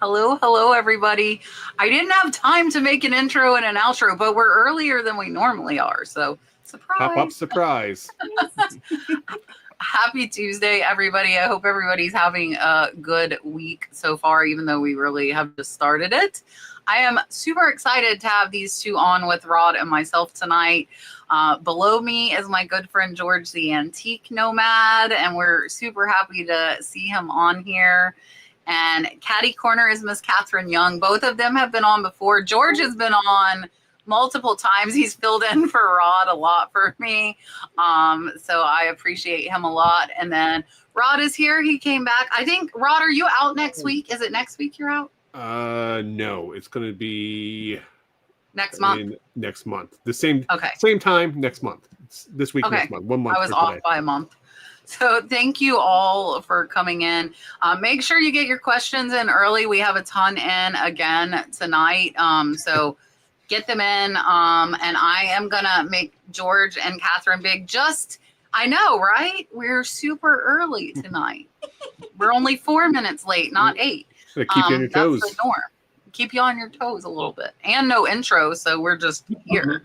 Hello, everybody. I didn't have time to make an intro and an outro, but we're earlier than we normally are, so surprise. Pop-up surprise. Happy Tuesday, everybody. I hope everybody's having a good week so far, even though we really have just started it. I am super excited to have these two on with Rod and myself tonight. Below me is my good friend George, the antique nomad, and we're super happy to see him on here. And Catty Corner is Miss Katherine Young. Both of them have been on before. George has been on multiple times. He's filled in for Rod a lot for me. So I appreciate him a lot. And then Rod is here. He came back. I think, Rod, are you out next week? Is it next week you're out? No, it's going to be next month. Next month. The same time next month. It's this week, next month. 1 month. I was off by a month. So thank you all for coming in. Make sure you get your questions in early. We have a ton in again tonight. So get them in. And I am going to make George and Katherine big. I know, right? We're super early tonight. We're only 4 minutes late, not 8. Keep you on your toes. That's the norm. Keep you on your toes a little bit. And no intro, so we're just here.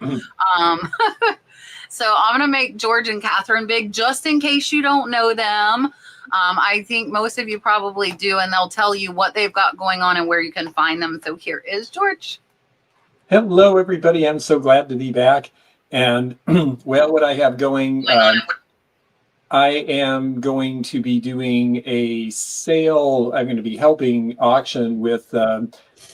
So I'm going to make George and Katherine big just in case you don't know them. I think most of you probably do, and they'll tell you what they've got going on and where you can find them. So here is George. Hello, everybody. I'm so glad to be back. And, well, what I have going, I am going to be doing a sale. I'm going to be helping auction with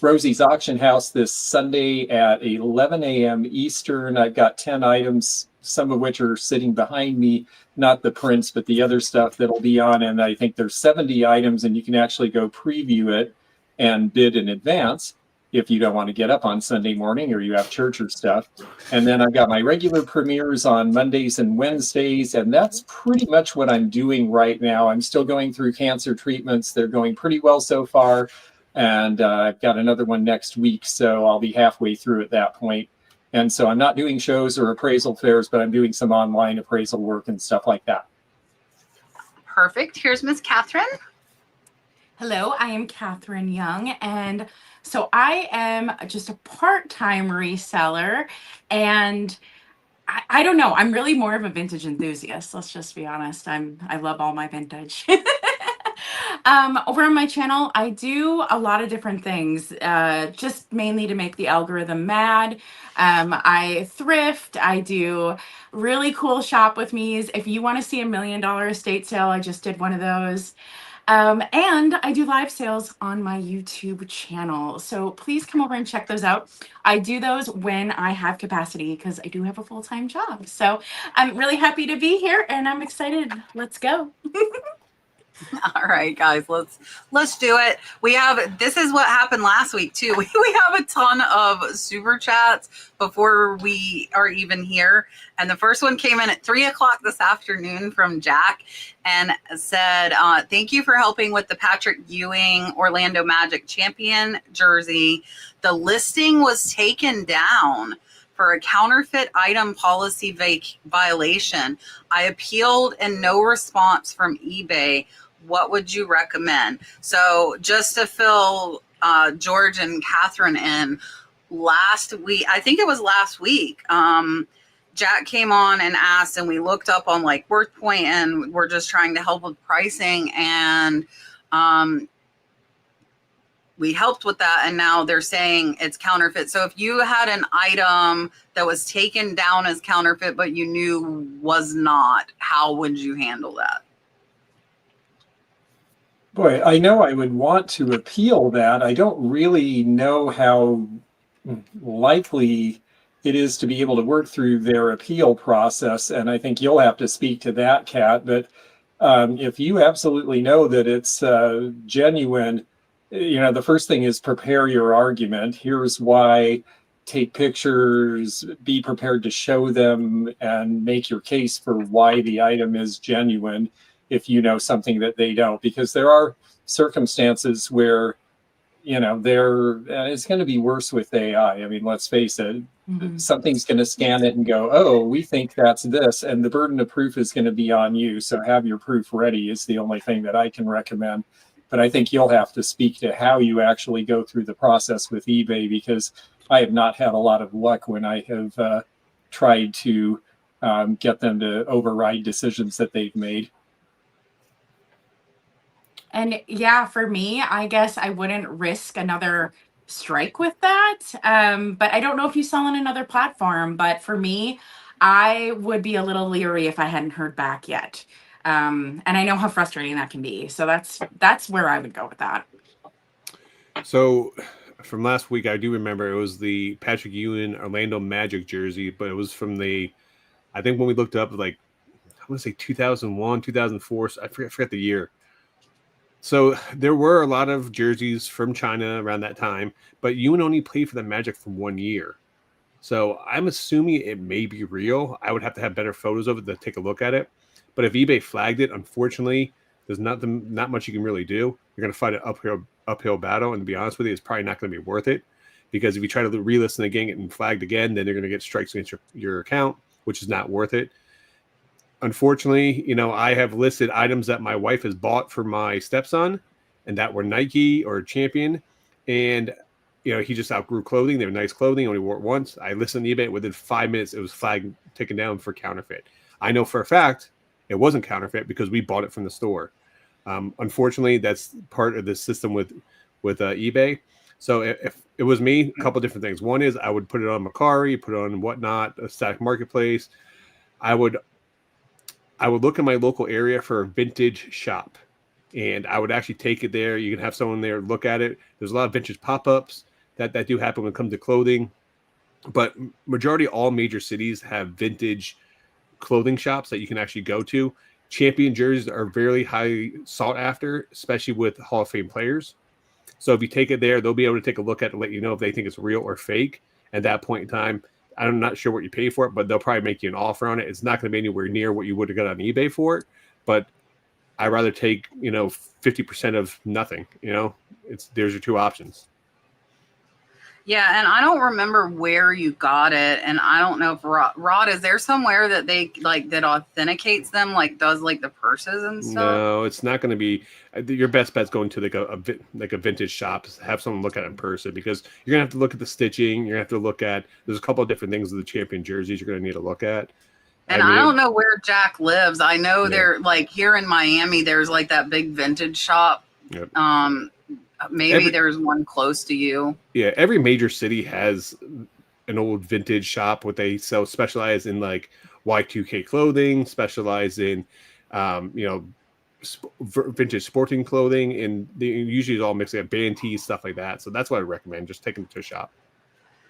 Rosie's Auction House this Sunday at 11 a.m. Eastern. I've got 10 items, some of which are sitting behind me, not the prints, but the other stuff that'll be on. And I think there's 70 items, and you can actually go preview it and bid in advance if you don't want to get up on Sunday morning or you have church or stuff. And then I've got my regular premieres on Mondays and Wednesdays, and that's pretty much what I'm doing right now. I'm still going through cancer treatments. They're going pretty well so far. And I've got another one next week, so I'll be halfway through at that point. And so I'm not doing shows or appraisal fairs, but I'm doing some online appraisal work and stuff like that. Perfect. Here's Miss Katherine. Hello, I am Katherine Young, and so I am just a part-time reseller, and I don't know, I'm really more of a vintage enthusiast. Let's just be honest. I love all my vintage. Over on my channel, I do a lot of different things, just mainly to make the algorithm mad. I thrift, I do really cool shop with me's. If you want to see $1 million estate sale, I just did one of those. And I do live sales on my YouTube channel. So please come over and check those out. I do those when I have capacity because I do have a full-time job. So I'm really happy to be here and I'm excited. Let's go. All right, guys, let's do it. This is what happened last week too. We have a ton of super chats before we are even here. And the first one came in at 3:00 this afternoon from Jack and said, thank you for helping with the Patrick Ewing Orlando Magic champion jersey. The listing was taken down for a counterfeit item policy violation. I appealed and no response from eBay. What would you recommend? So just to fill George and Katherine in, last week, I think it was last week, Jack came on and asked, and we looked up on like WorthPoint, and we're just trying to help with pricing, and we helped with that, and now they're saying it's counterfeit. So if you had an item that was taken down as counterfeit but you knew was not, how would you handle that? Boy, I know I would want to appeal that. I don't really know how likely it is to be able to work through their appeal process. And I think you'll have to speak to that, Kat. But if you absolutely know that it's genuine, the first thing is prepare your argument. Here's why. Take pictures, be prepared to show them and make your case for why the item is genuine. If you know something that they don't, because there are circumstances where, it's going to be worse with AI. I mean, let's face it, something's going to scan it and go, oh, we think that's this. And the burden of proof is going to be on you. So have your proof ready is the only thing that I can recommend. but I think you'll have to speak to how you actually go through the process with eBay, because I have not had a lot of luck when I have tried to get them to override decisions that they've made. And yeah, for me, I guess I wouldn't risk another strike with that. But I don't know if you sell on another platform, but for me, I would be a little leery if I hadn't heard back yet. And I know how frustrating that can be. So that's where I would go with that. So from last week, I do remember it was the Patrick Ewing Orlando Magic jersey, but it was from I think when we looked up, like, I want to say 2001, 2004. So I forget the year. So there were a lot of jerseys from China around that time, but Ewing only played for the Magic for 1 year. So I'm assuming it may be real. I would have to have better photos of it to take a look at it. But if eBay flagged it, unfortunately, there's not much you can really do. You're going to fight an uphill battle, and to be honest with you, it's probably not going to be worth it, because if you try to relist and again and flagged again, then they're going to get strikes against your account, which is not worth it. Unfortunately, I have listed items that my wife has bought for my stepson, and that were Nike or Champion, and he just outgrew clothing. They were nice clothing, only wore it once. I listed on eBay. Within 5 minutes, it was flagged, taken down for counterfeit. I know for a fact it wasn't counterfeit because we bought it from the store. Unfortunately, that's part of the system with eBay. So if it was me, a couple different things. One is I would put it on Mercari, put it on Whatnot, a static marketplace. I would look in my local area for a vintage shop, and I would actually take it there. You can have someone there look at it. There's a lot of vintage pop-ups that do happen when it comes to clothing, but majority all major cities have vintage clothing shops that you can actually go to. Champion jerseys are very highly sought after, especially with Hall of Fame players. So if you take it there, they'll be able to take a look at it and let you know if they think it's real or fake. At that point in time, I'm not sure what you pay for it, but they'll probably make you an offer on it. It's not going to be anywhere near what you would have got on eBay for it, but I'd rather take 50% of nothing. There's your two options. Yeah, and I don't remember where you got it, and I don't know if Rod, is there somewhere that they that authenticates them, does the purses and stuff? No, it's not going to be. Your best bet's going to a vintage shop. Have someone look at it in person, because you're gonna have to look at the stitching. You're gonna have to look at. There's a couple of different things with the Champion jerseys you're gonna need to look at. And I don't know where Jack lives. I know they're here in Miami. There's that big vintage shop. Yep. Maybe there's one close to you. Yeah, every major city has an old vintage shop. What they sell, specialize in Y2K clothing, specialize in vintage sporting clothing, and they usually all mix up band tees, stuff like that. So that's what I recommend. Just take them to a shop.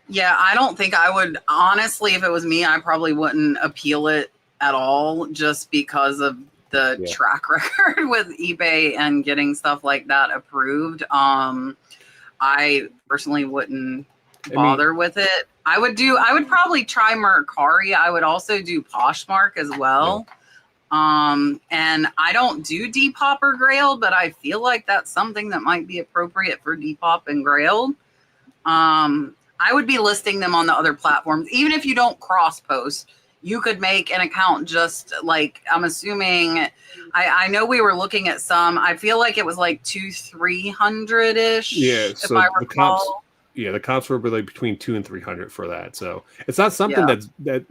Yeah, I don't think I would, honestly, if it was me, I probably wouldn't appeal it at all, just because of the track record with eBay and getting stuff like that approved. I personally wouldn't bother with it. I would probably try Mercari. I would also do Poshmark as well. Yeah. And I don't do Depop or Grailed, but I feel like that's something that might be appropriate for Depop and Grailed. I would be listing them on the other platforms. Even if you don't cross post, you could make an account just I'm assuming, I know we were looking at some, I feel like it was 200-300-ish. Yeah. So I recall. The comps were between 200 and 300 for that. So it's not something that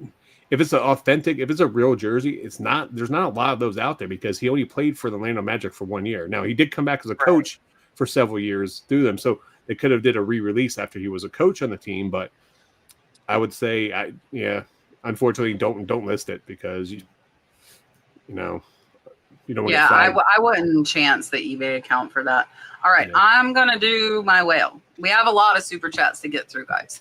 if it's authentic, if it's a real jersey, there's not a lot of those out there, because he only played for the Orlando Magic for 1 year. Now he did come back as a coach for several years through them. So they could have did a re-release after he was a coach on the team, but I would say, unfortunately, don't list it, because you don't want to. I wouldn't chance the eBay account for that. All right, I'm gonna do my whale. We have a lot of super chats to get through, guys.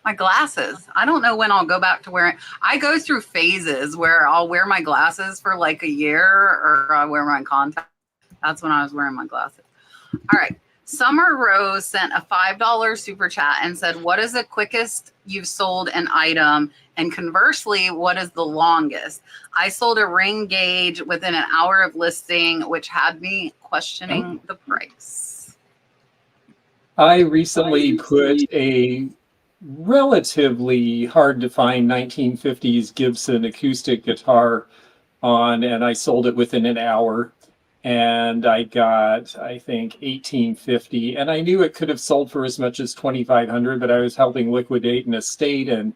My glasses. I don't know when I'll go back to wearing. I go through phases where I'll wear my glasses for a year, or I wear my contacts. That's when I was wearing my glasses. All right. Summer Rose sent a $5 super chat and said, "What is the quickest you've sold an item? And conversely, what is the longest? I sold a ring gauge within an hour of listing, which had me questioning the price." I recently put a relatively hard to find 1950s Gibson acoustic guitar on, and I sold it within an hour. And I got, I think, 1850. And I knew it could have sold for as much as 2500, but I was helping liquidate an estate, and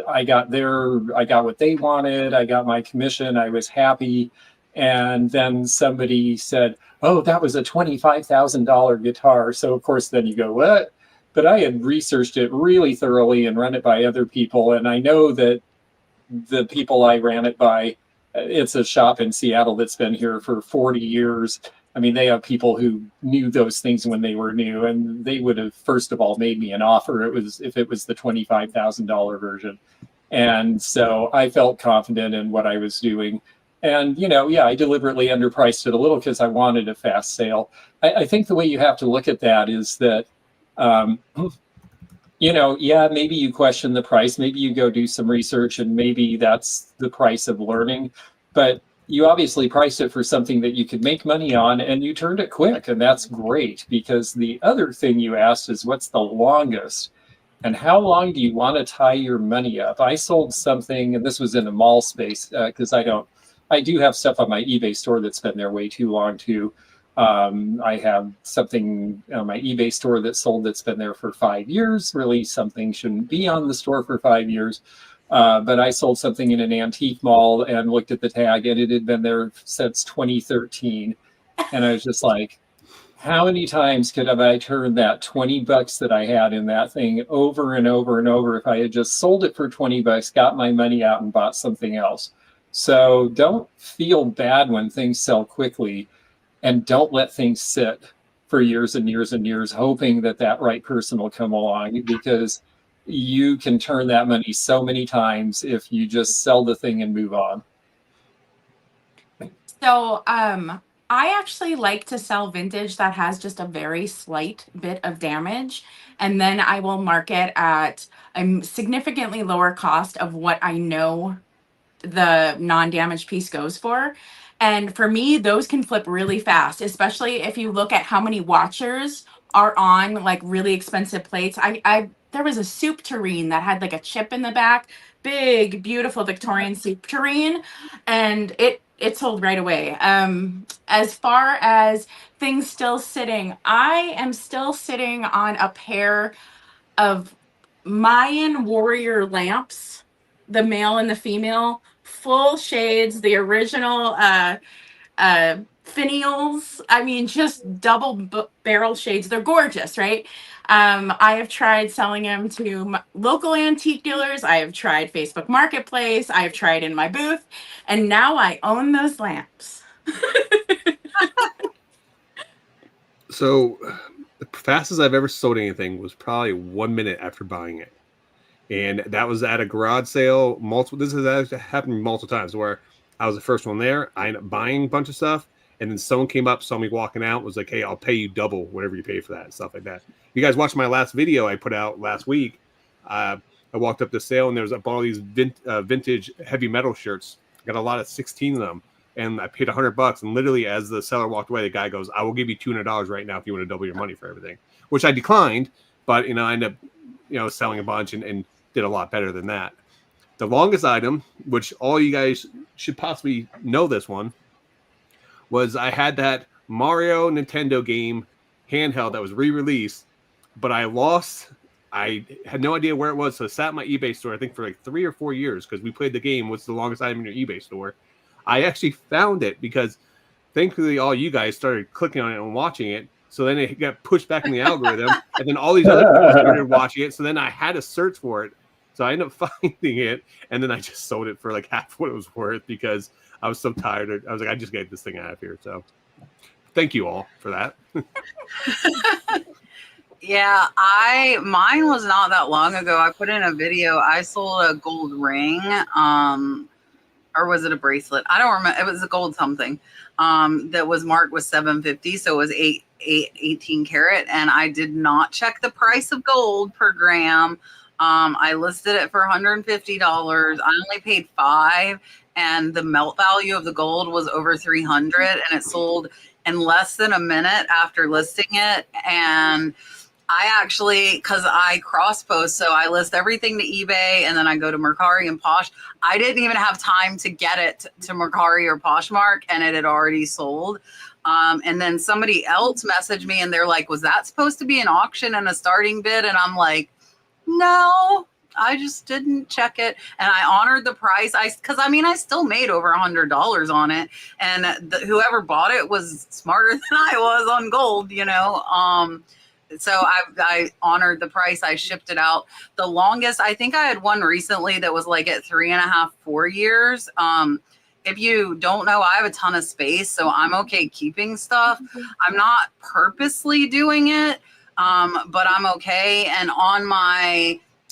I got what they wanted. I got my commission. I was happy. And then somebody said, "Oh, that was a $25,000 guitar." So of course, then you go, "What?" But I had researched it really thoroughly and run it by other people. And I know that the people I ran it by, it's a shop in Seattle that's been here for 40 years. I mean, they have people who knew those things when they were new, and they would have, first of all, made me an offer. If it was the $25,000 version. And so I felt confident in what I was doing. And, yeah, I deliberately underpriced it a little because I wanted a fast sale. I think the way you have to look at that is that, yeah, maybe you question the price, maybe you go do some research, and maybe that's the price of learning. But you obviously priced it for something that you could make money on, and you turned it quick, and that's great. Because the other thing you asked is, what's the longest? And how long do you want to tie your money up? I sold something, and this was in a mall space, because I do have stuff on my eBay store that's been there way too long too. I have something on my eBay store that sold that's been there for 5 years. Really, something shouldn't be on the store for 5 years. But I sold something in an antique mall and looked at the tag, and it had been there since 2013. And I was just like, how many times could I turn that $20 that I had in that thing over and over and over if I had just sold it for $20, got my money out, and bought something else? So don't feel bad when things sell quickly, and don't let things sit for years and years and years hoping that that right person will come along, because you can turn that money so many times if you just sell the thing and move on. So, I actually like to sell vintage that has just a very slight bit of damage, and then I will mark it at a significantly lower cost of what I know the non-damaged piece goes for. And for me, those can flip really fast, especially if you look at how many watchers are on like really expensive plates. I there was a soup tureen that had like a chip in the back, big, beautiful Victorian soup tureen, and it sold right away. As far as things still sitting, I am still sitting on a pair of Mayan warrior lamps, the male and the female, full shades, the original finials. I mean, just double barrel shades. They're gorgeous, right? I have tried selling them to local antique dealers. I have tried Facebook Marketplace. I have tried in my booth, and now I own those lamps. So the fastest I've ever sold anything was probably 1 minute after buying it. And that was at a garage sale. This has happened multiple times where I was the first one there. I ended up buying a bunch of stuff. And then someone came up, saw me walking out, was like, "Hey, I'll pay you double whatever you pay for that," and stuff like that. You guys watched my last video I put out last week. I walked up the sale, and there was all these vintage heavy metal shirts. Got a lot of 16 of them. And I paid $100. And literally, as the seller walked away, the guy goes, "I will give you $200 right now if you want to double your money for everything," which I declined. But, I ended up, selling a bunch and did a lot better than that. The longest item, which all you guys should possibly know this one, was I had that Mario Nintendo game handheld that was re-released, but I had no idea where it was. So it sat in my eBay store, I think, for like 3 or 4 years because we played the game. What's the longest item in your eBay store? I actually found it because thankfully all you guys started clicking on it and watching it. So then it got pushed back in the algorithm, and then all these other people started watching it. So then I had to search for it. So I ended up finding it, and then I just sold it for like half what it was worth because I was so tired. I was like, I just got this thing out of here. So thank you all for that. Yeah, mine was not that long ago. I put in a video. I sold a gold ring, or was it a bracelet? I don't remember. It was a gold something that was marked with 750. So it was 18 karat. And I did not check the price of gold per gram. I listed it for $150. I only paid $5, and the melt value of the gold was over 300, and it sold in less than a minute after listing it. And I actually, because I cross post, so I list everything to eBay and then I go to Mercari and Posh. I didn't even have time to get it to Mercari or Poshmark, and it had already sold. And then somebody else messaged me and they're like, was that supposed to be an auction and a starting bid? And I'm like, no, I just didn't check it. And I honored the price. Because I still made over $100 on it. And whoever bought it was smarter than I was on gold, you know. So I honored the price. I shipped it out. The longest, I think I had one recently that was like at 3.5, 4 years. If you don't know, I have a ton of space, so I'm okay keeping stuff. I'm not purposely doing it, but I'm okay. And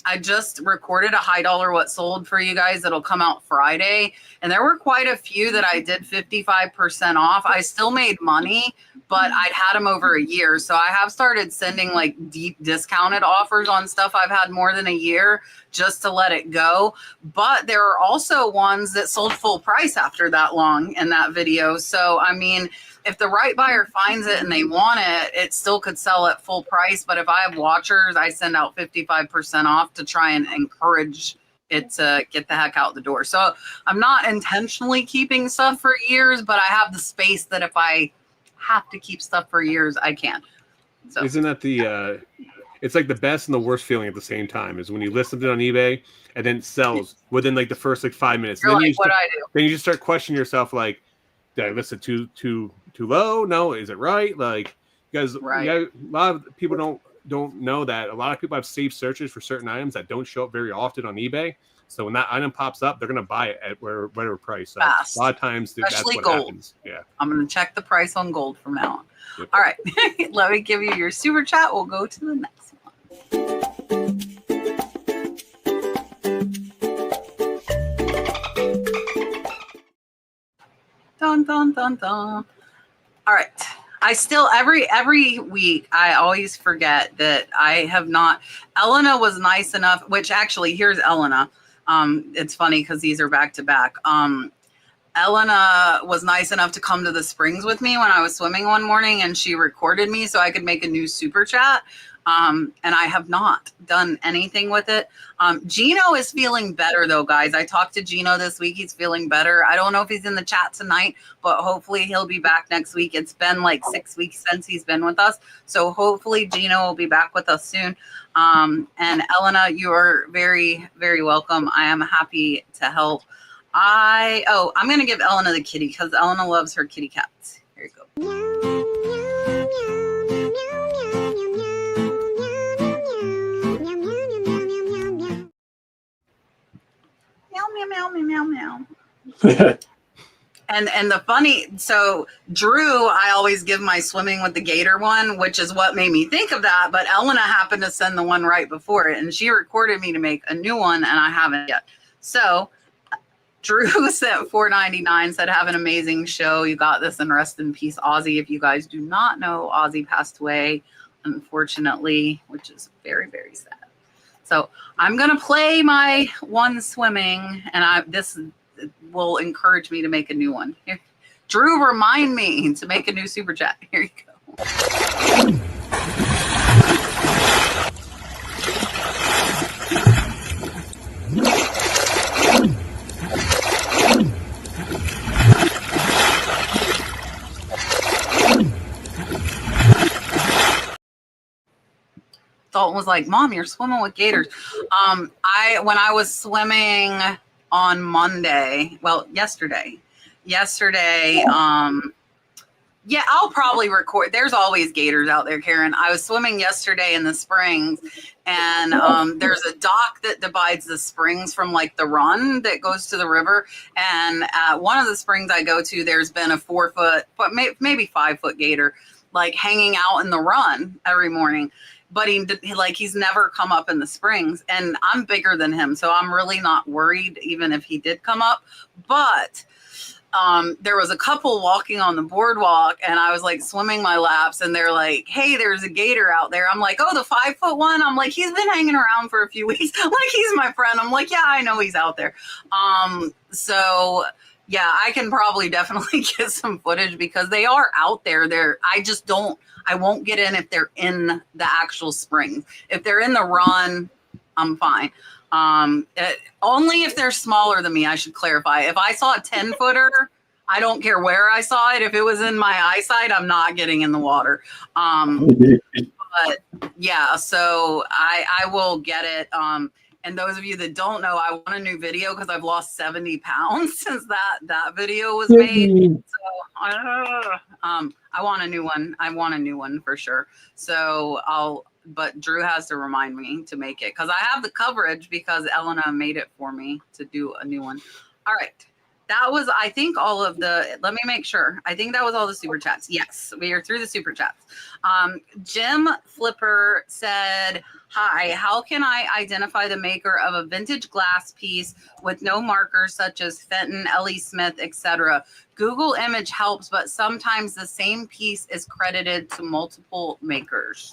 I just recorded a high dollar what sold for you guys that'll come out Friday. And there were quite a few that I did 55% off. I still made money, but I'd had them over a year. So I have started sending like deep discounted offers on stuff I've had more than a year just to let it go. But there are also ones that sold full price after that long in that video. So, I mean, if the right buyer finds it and they want it, it still could sell at full price. But if I have watchers, I send out 55% off to try and encourage it to get the heck out the door. So I'm not intentionally keeping stuff for years, but I have the space that if I have to keep stuff for years, I can. So isn't that the it's like the best and the worst feeling at the same time is when you list something on eBay and then it sells within like the first like 5 minutes. You're Then like, what I do? Then you just start questioning yourself, like, did I list it too low? No, is it right? Like, because a lot of people don't know that a lot of people have saved searches for certain items that don't show up very often on eBay. So when that item pops up, they're going to buy it at whatever price. So Fast. a lot of times Especially that's what gold. happens. Yeah. I'm going to check the price on gold from now on. Yep. All right. Let me give you your super chat. We'll go to the next one. Dun, dun, dun, dun. All right. I still, every week, I always forget that I have not. Elena was nice enough, which actually, here's Elena. It's funny because these are back to back. Elena was nice enough to come to the springs with me when I was swimming one morning, and she recorded me so I could make a new super chat. And I have not done anything with it. Gino is feeling better though, guys. I talked to Gino this week. He's feeling better. I don't know if he's in the chat tonight, but hopefully he'll be back next week. It's been like 6 weeks since he's been with us. So hopefully Gino will be back with us soon. And Elena, you are very, very welcome. I am happy to help. I'm going to give Elena the kitty because Elena loves her kitty cats. Here you go. Meow, meow, meow, meow, meow. And the funny, so Drew, I always give my swimming with the gator one, which is what made me think of that. But Elena happened to send the one right before it, and she recorded me to make a new one, and I haven't yet. So Drew sent $4.99, said, have an amazing show. You got this, and rest in peace, Ozzy. If you guys do not know, Ozzy passed away, unfortunately, which is very, very sad. So I'm going to play my one swimming, and this will encourage me to make a new one. Here, Drew, remind me to make a new super chat. Here you go. Dalton was like, Mom, you're swimming with gators. When I was swimming on Monday, yesterday, I'll probably record. There's always gators out there, Karen. I was swimming yesterday in the springs, and there's a dock that divides the springs from like the run that goes to the river. And at one of the springs I go to, there's been a 4 foot, but maybe 5 foot gator, like hanging out in the run every morning. But he's never come up in the springs, and I'm bigger than him, so I'm really not worried even if he did come up. But there was a couple walking on the boardwalk, and I was like swimming my laps, and they're like, hey, there's a gator out there. I'm like, oh, the 5 foot one? I'm like, he's been hanging around for a few weeks. Like, he's my friend. I'm like, yeah, I know he's out there. So Yeah, I can probably definitely get some footage because they are out there. I won't get in if they're in the actual springs. If they're in the run, I'm fine. Only if they're smaller than me, I should clarify. If I saw a 10-footer, I don't care where I saw it. If it was in my eyesight, I'm not getting in the water. But yeah, so I will get it. And those of you that don't know, I want a new video because I've lost 70 pounds since that video was made. So I want a new one. I want a new one for sure. So but Drew has to remind me to make it because I have the coverage because Elena made it for me to do a new one. All right. That was, I think, all of let me make sure. I think that was all the super chats. Yes, we are through the super chats. Jim Flipper said, hi, how can I identify the maker of a vintage glass piece with no markers such as Fenton, L.E. Smith, etc.? Google image helps, but sometimes the same piece is credited to multiple makers.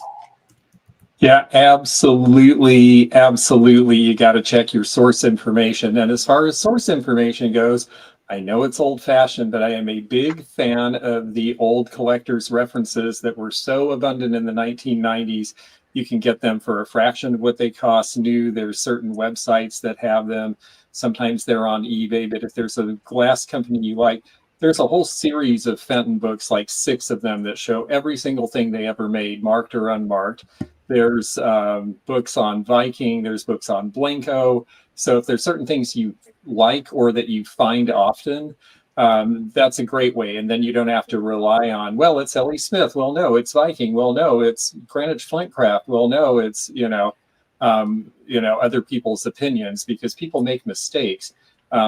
Yeah, absolutely. Absolutely. You got to check your source information. And as far as source information goes, I know it's old fashioned, but I am a big fan of the old collector's references that were so abundant in the 1990s. You can get them for a fraction of what they cost new. There's certain websites that have them. Sometimes they're on eBay, but if there's a glass company you like, there's a whole series of Fenton books, like 6 of them, that show every single thing they ever made, marked or unmarked. There's books on Viking. There's books on Blanco. So if there's certain things you like or that you find often, that's a great way. And then you don't have to rely on, well, it's L.E. Smith. Well, no, it's Viking. Well, no, it's Greenwich Flintcraft. Well, no, it's, other people's opinions, because people make mistakes.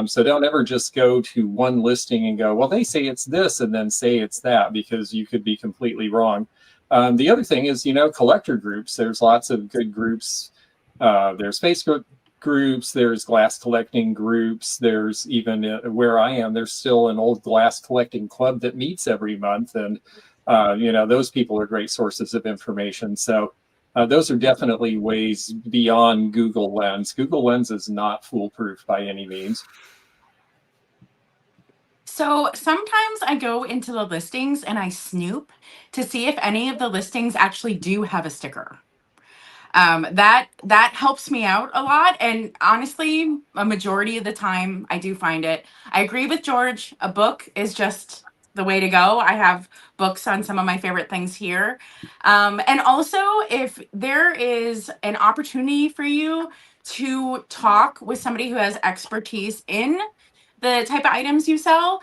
So don't ever just go to one listing and go, well, they say it's this, and then say it's that, because you could be completely wrong. The other thing is, collector groups. There's lots of good groups. There's Facebook groups. There's glass collecting groups. There's even where I am, there's still an old glass collecting club that meets every month. And, those people are great sources of information. So those are definitely ways beyond Google Lens. Google Lens is not foolproof by any means. So sometimes I go into the listings and I snoop to see if any of the listings actually do have a sticker. That helps me out a lot. And honestly, a majority of the time I do find it. I agree with George. A book is just the way to go. I have books on some of my favorite things here. And also, if there is an opportunity for you to talk with somebody who has expertise in the type of items you sell,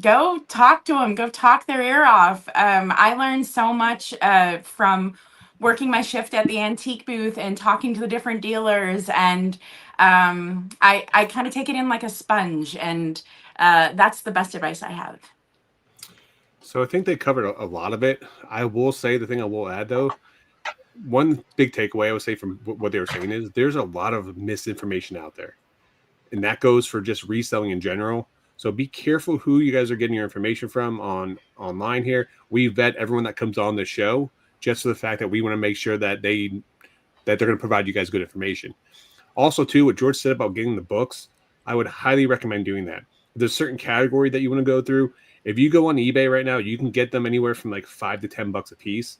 go talk to them, go talk their ear off. I learned so much from working my shift at the antique booth and talking to the different dealers. And I kind of take it in like a sponge. And that's the best advice I have. So I think they covered a lot of it. I will say, the thing I will add, though, one big takeaway I would say from what they were saying is there's a lot of misinformation out there. And that goes for just reselling in general. So be careful who you guys are getting your information from online here. We vet everyone that comes on the show just for the fact that we want to make sure that they're going to provide you guys good information. Also, too, what George said about getting the books, I would highly recommend doing that. There's a certain category that you want to go through. If you go on eBay right now, you can get them anywhere from like $5 to $10 a piece.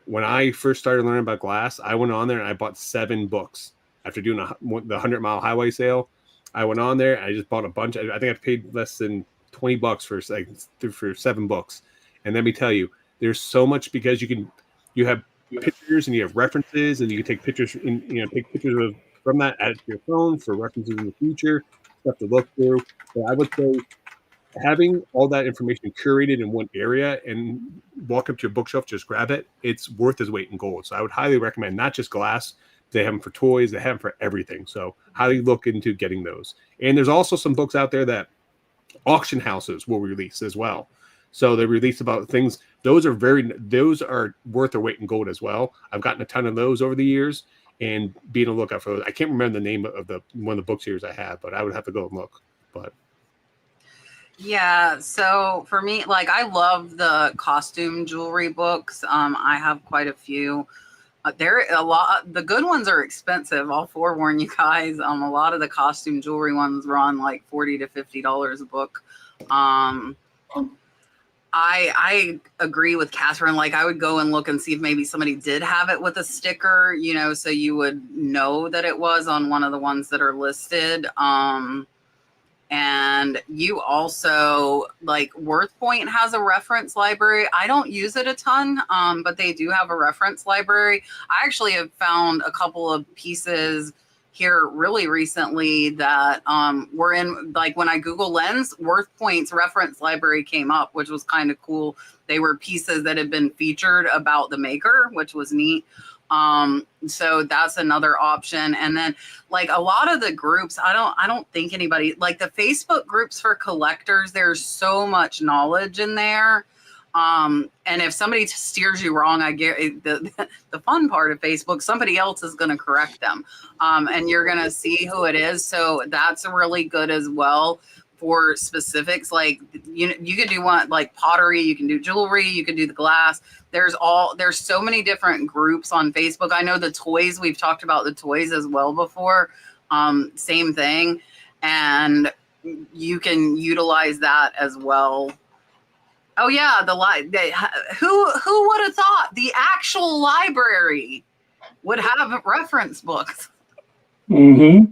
When I first started learning about glass, I went on there and I bought 7 books after doing the 100-mile highway sale. I went on there and I just bought a bunch. I think I paid less than $20 for 7 books. And let me tell you, there's so much, because you have pictures and you have references, and you can take pictures from that, add it to your phone for references in the future, stuff to look through. But I would say having all that information curated in one area and walk up to your bookshelf, just grab it. It's worth its weight in gold. So I would highly recommend not just glass. They have them for toys. They have them for everything. So highly look into getting those. And there's also some books out there that auction houses will release as well. So they release about things. Those are worth their weight in gold as well. I've gotten a ton of those over the years, and being a lookout for those. I can't remember the name of one of the book series I have, but I would have to go and look. But yeah, so for me, like, I love the costume jewelry books. I have quite a few. There a lot. The good ones are expensive. I'll forewarn you guys. A lot of the costume jewelry ones run like $40 to $50 a book. I agree with Catherine. Like, I would go and look and see if maybe somebody did have it with a sticker, you know, so you would know that it was on one of the ones that are listed. And you also, like, WorthPoint has a reference library. I don't use it a ton, but they do have a reference library. I actually have found a couple of pieces here really recently that were in, like, when I Google Lens, WorthPoint's reference library came up, which was kind of cool. They were pieces that had been featured about the maker, which was neat. So that's another option. And then, like, a lot of the groups, I don't think anybody, like the Facebook groups for collectors, there's so much knowledge in there. And if somebody steers you wrong, I get the fun part of Facebook, somebody else is going to correct them. And you're going to see who it is. So that's really good as well for specifics. Like, you could do one like pottery, you can do jewelry, you can do the glass. There's so many different groups on Facebook. I know the toys, we've talked about the toys as well before. Same thing. And you can utilize that as well. Oh yeah, who would have thought the actual library would have reference books? Mm-hmm.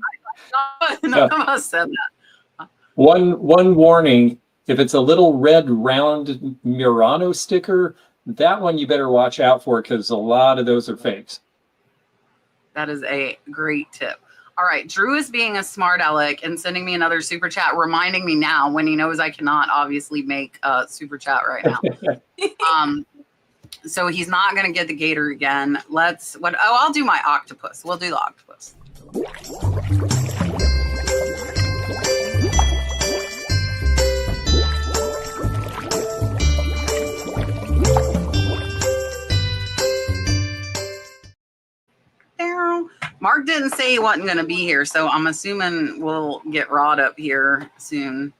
None of us said that. One warning: if it's a little red round Murano sticker, that one you better watch out for, because a lot of those are fakes. That is a great tip. All right, Drew is being a smart aleck and sending me another super chat, reminding me now when he knows I cannot obviously make a super chat right now. So he's not going to get the gator again. I'll do my octopus. We'll do the octopus. Mark didn't say he wasn't going to be here, so I'm assuming we'll get Rod up here soon.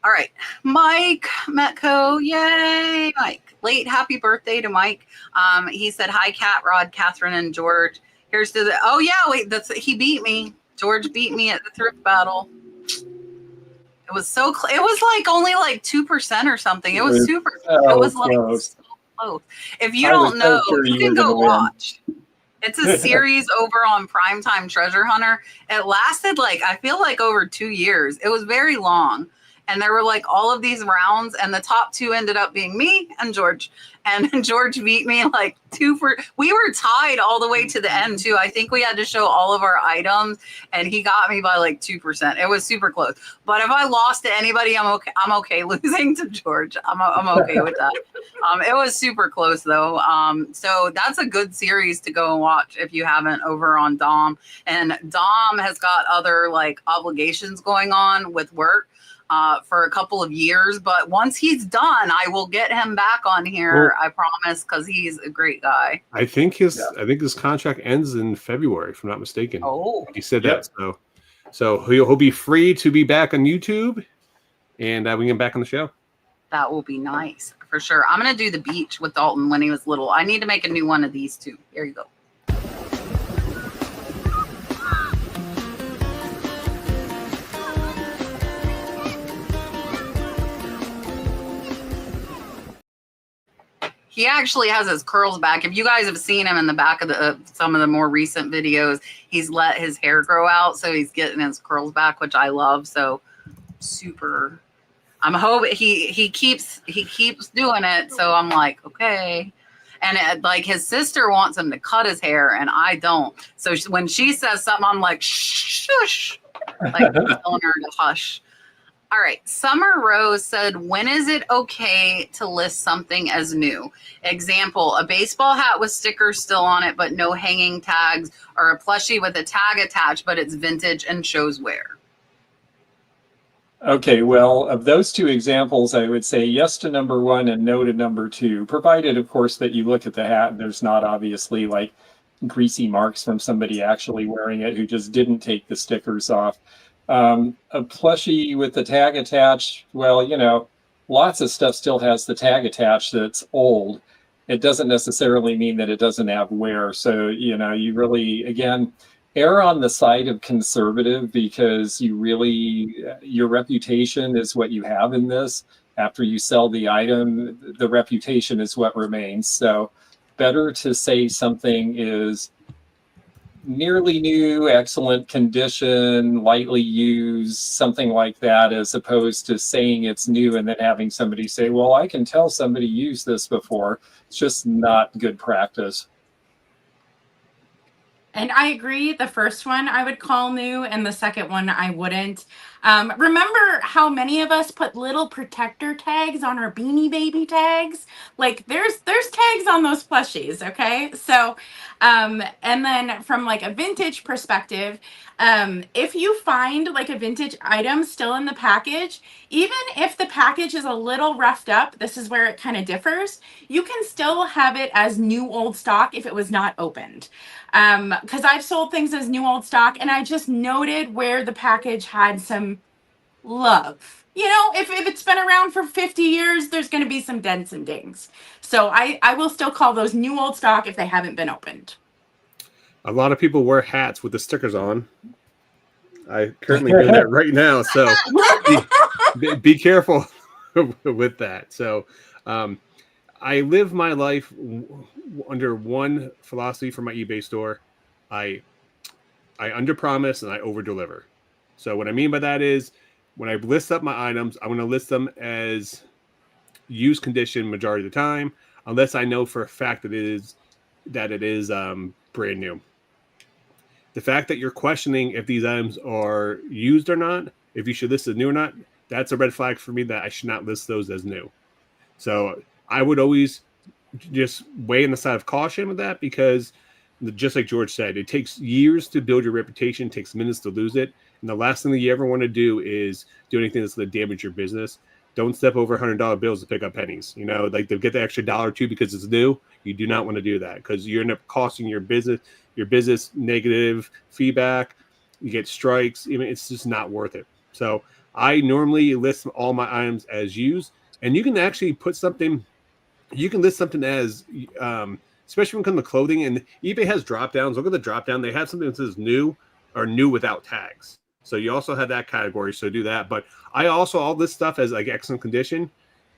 All right, Mike Metco, yay, Mike. Late happy birthday to Mike. He said, hi, Kat, Rod, Catherine, and George. Here's to the, oh yeah, wait, he beat me. George beat me at the thrift battle. It was so, it was like only like 2% or something. It was super, it was like so close. If you don't know, you can go watch. It's a series over on Primetime Treasure Hunter. It lasted like, I feel like over 2 years. It was very long. And there were like all of these rounds, and the top two ended up being me and George. And George beat me like we were tied all the way to the end too. I think we had to show all of our items, and he got me by like 2%. It was super close. But if I lost to anybody, I'm okay losing to George. I'm okay with that. It was super close though. So that's a good series to go and watch if you haven't, over on Dom. And Dom has got other like obligations going on with work for a couple of years, but once he's done, I will get him back on here. Well, I promise, because he's a great guy. I think his contract ends in February, if I'm not mistaken. Oh, he said that. So he'll be free to be back on YouTube, and we get him back on the show. That will be nice for sure. I'm gonna do the beach with Dalton when he was little. I need to make a new one of these too. Here you go. He actually has his curls back. If you guys have seen him in the back of some of the more recent videos, he's let his hair grow out, so he's getting his curls back, which I love. So super. I'm hoping he keeps doing it. So I'm like, okay. And like his sister wants him to cut his hair, and I don't. So when she says something, I'm like, shush, like telling her to hush. All right. Summer Rose said, when is it okay to list something as new? Example, a baseball hat with stickers still on it, but no hanging tags, or a plushie with a tag attached, but it's vintage and shows wear. Okay, well, of those two examples, I would say yes to number one and no to number two, provided, of course, that you look at the hat and there's not obviously like greasy marks from somebody actually wearing it who just didn't take the stickers off. A plushie with the tag attached, well, you know, lots of stuff still has the tag attached that's old. it doesn't necessarily mean that it doesn't have wear. So, you really, again, err on the side of conservative, because your reputation is what you have in this. After you sell the item, the reputation is what remains. So better to say something is nearly new, excellent condition, lightly used, something like that, as opposed to saying it's new and then having somebody say, well, I can tell somebody used this before. It's just not good practice. And I agree. The first one I would call new, and the second one I wouldn't. Remember how many of us put little protector tags on our Beanie Baby tags? Like there's tags on those plushies, okay? So, and then from like a vintage perspective, if you find like a vintage item still in the package, even if the package is a little roughed up, this is where it kind of differs. You can still have it as new old stock if it was not opened. Because I've sold things as new old stock, and I just noted where the package had some love. If it's been around for 50 years, there's going to be some dents and dings. So I will still call those new old stock if they haven't been opened. A lot of people wear hats with the stickers on. I currently do that right now, so be careful with that. So I live my life under one philosophy for my eBay store. I underpromise and I overdeliver. So what I mean by that is, when I list up my items, I'm going to list them as used condition majority of the time, unless I know for a fact that it is brand new. The fact that you're questioning if these items are used or not, if you should list as new or not, that's a red flag for me that I should not list those as new. So I would always just weigh on the side of caution with that, because just like George said, it takes years to build your reputation, it takes minutes to lose it. And the last thing that you ever want to do is do anything that's going to damage your business. Don't step over $100 bills to pick up pennies. Like to get the extra $1 or $2 because it's new. You do not want to do that, because you end up costing your business negative feedback. You get strikes. It's just not worth it. So I normally list all my items as used, and you can actually put something. You can list something as, especially when it comes to clothing, and eBay has drop downs. Look at the drop down. They have something that says new or new without tags. So you also have that category. So do that. But I also, all this stuff as like excellent condition.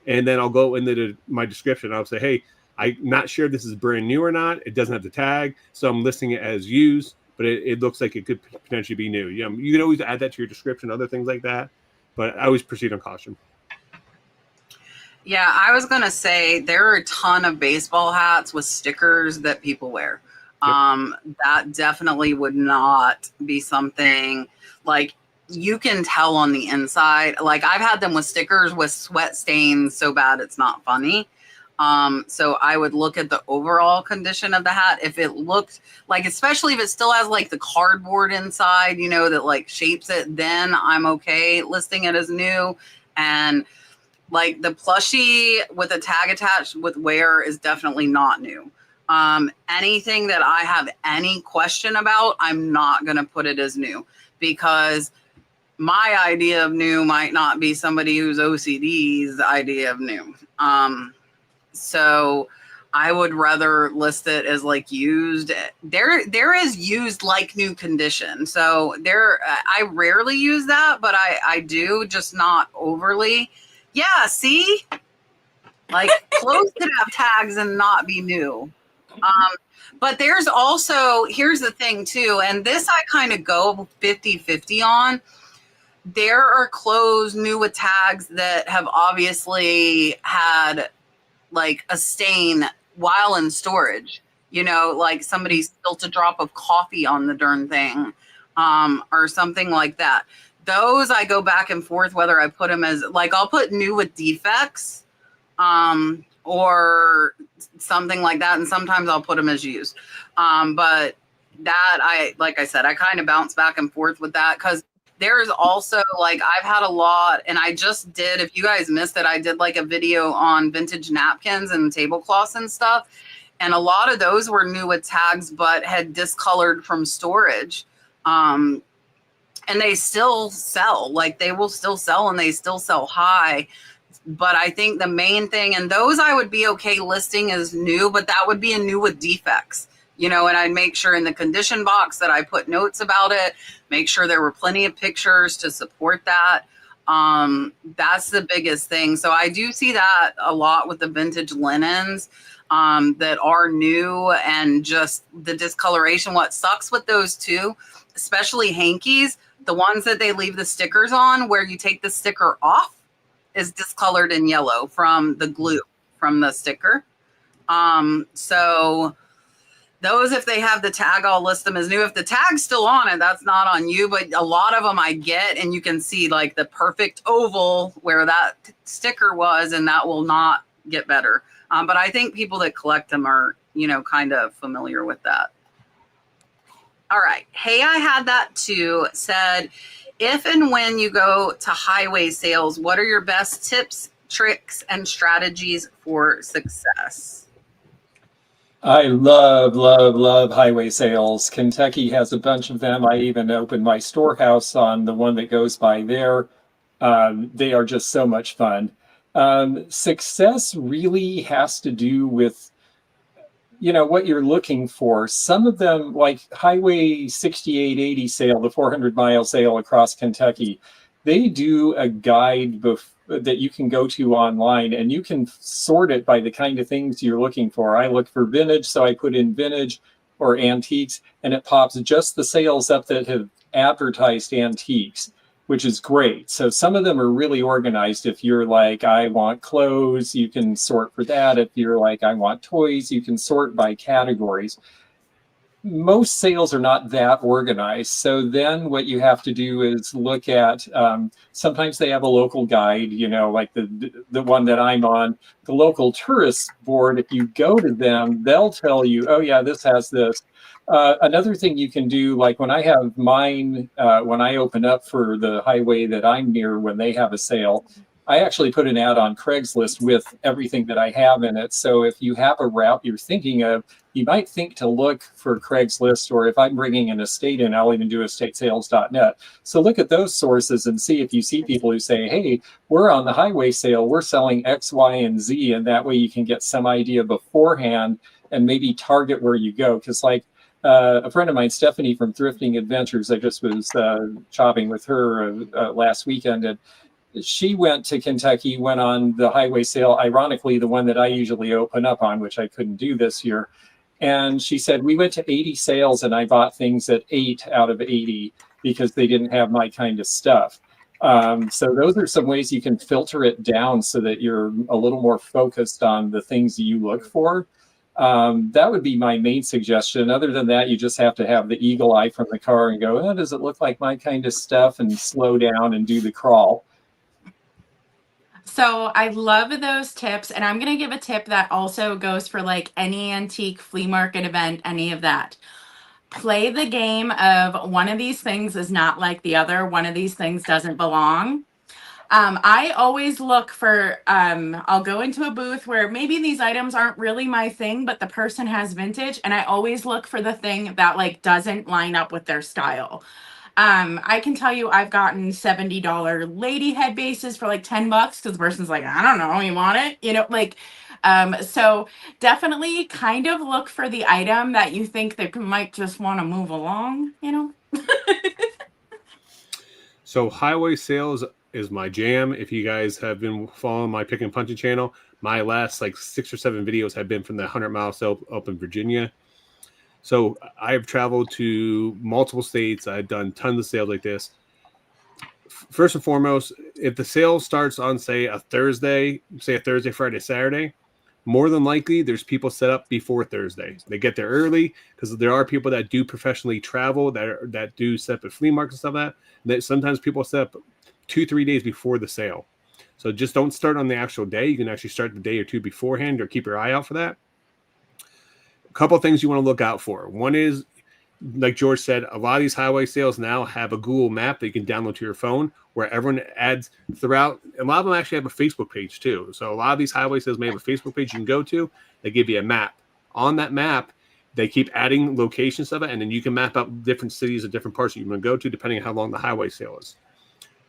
And then I'll go into my description. I'll say, hey, I'm not sure if this is brand new or not. It doesn't have the tag. So I'm listing it as used, but it looks like it could potentially be new. You can always add that to your description, other things like that. But I always proceed on caution. Yeah, I was going to say there are a ton of baseball hats with stickers that people wear. Yep. That definitely would not be something like you can tell on the inside. Like I've had them with stickers with sweat stains so bad it's not funny. So I would look at the overall condition of the hat. If it looked like, especially if it still has like the cardboard inside, that like shapes it, then I'm okay listing it as new. And like the plushie with a tag attached with wear is definitely not new. Anything that I have any question about, I'm not going to put it as new, because my idea of new might not be somebody who's OCD's idea of new. So I would rather list it as like used. There is used like new condition. So I rarely use that, but I do, just not overly. Yeah, see? Like clothes could have tags and not be new. But there's also, here's the thing too, and this I kind of go 50-50 on. There are clothes new with tags that have obviously had like a stain while in storage, like somebody spilled a drop of coffee on the darn thing, or something like that. Those I go back and forth whether I put them as like, I'll put new with defects, or something like that. And sometimes I'll put them as used. But that like I said, I kind of bounce back and forth with that, because there's also like, I've had a lot, and I just did, if you guys missed it, I did like a video on vintage napkins and tablecloths and stuff. And a lot of those were new with tags, but had discolored from storage. And they still sell, like they will still sell, and they still sell high. But I think the main thing, and those I would be okay listing as new, but that would be a new with defects, and I'd make sure in the condition box that I put notes about it, make sure there were plenty of pictures to support that. That's the biggest thing. So I do see that a lot with the vintage linens that are new, and just the discoloration. What sucks with those too, especially hankies, the ones that they leave the stickers on, where you take the sticker off, is discolored in yellow from the glue from the sticker. So those, if they have the tag, I'll list them as new. If the tag's still on it, that's not on you, but a lot of them I get, and you can see like the perfect oval where that sticker was, and that will not get better. But I think people that collect them are, kind of familiar with that. All right. Hey, I had that too. Said, if and when you go to highway sales, what are your best tips, tricks, and strategies for success? I love highway sales. Kentucky has a bunch of them. I even opened my storehouse on the one that goes by there. They are just so much fun. Success really has to do with, what you're looking for. Some of them, like Highway 6880 sale, the 400-mile sale across Kentucky, they do a guide that you can go to online, and you can sort it by the kind of things you're looking for. I look for vintage, so I put in vintage or antiques, and it pops just the sales up that have advertised antiques, which is great. So some of them are really organized. If you're like, I want clothes, you can sort for that. If you're like, I want toys, you can sort by categories. Most sales are not that organized. So then what you have to do is look at, sometimes they have a local guide, like the one that I'm on, the local tourist board. If you go to them, they'll tell you, oh yeah, this has this. Another thing you can do, like when I have mine, when I open up for the highway that I'm near, when they have a sale, I actually put an ad on Craigslist with everything that I have in it. So if you have a route you're thinking of, you might think to look for Craigslist, or if I'm bringing an estate in, I'll even do estatesales.net. So look at those sources and see if you see people who say, hey, we're on the highway sale, we're selling X, Y, and Z. And that way you can get some idea beforehand and maybe target where you go. Because like a friend of mine, Stephanie from Thrifting Adventures, I just was shopping with her last weekend, and she went to Kentucky, went on the highway sale, ironically, the one that I usually open up on, which I couldn't do this year. And she said, we went to 80 sales and I bought things at 8 out of 80 because they didn't have my kind of stuff. So those are some ways you can filter it down so that you're a little more focused on the things you look for. That would be my main suggestion. Other than that, you just have to have the eagle eye from the car and go, oh, does it look like my kind of stuff? And slow down and do the crawl. So I love those tips, and I'm going to give a tip that also goes for like any antique flea market event, any of that. Play the game of one of these things is not like the other. One of these things doesn't belong. I always look for, I'll go into a booth where maybe these items aren't really my thing, but the person has vintage, and I always look for the thing that like doesn't line up with their style. I can tell you I've gotten $70 lady head bases for like $10 because the person's like, I don't know, you want it? So definitely kind of look for the item that you think they might just want to move along, So highway sales is my jam. If you guys have been following my Pick and Punching channel, my last like 6 or 7 videos have been from the 100-mile sale up in Virginia. So I have traveled to multiple states. I've done tons of sales like this. First and foremost, if the sale starts on, say, a Thursday, Friday, Saturday, more than likely there's people set up before Thursday. They get there early because there are people that do professionally travel that do set up at flea markets and stuff like that sometimes people set up 2-3 days before the sale. So just don't start on the actual day. You can actually start the day or two beforehand, or keep your eye out for that. Couple of things you want to look out for. One is, like George said, a lot of these highway sales now have a Google map that you can download to your phone where everyone adds throughout. A lot of them actually have a Facebook page too. So a lot of these highway sales may have a Facebook page you can go to. They give you a map. On that map, they keep adding locations of it, and then you can map out different cities and different parts that you want to go to depending on how long the highway sale is.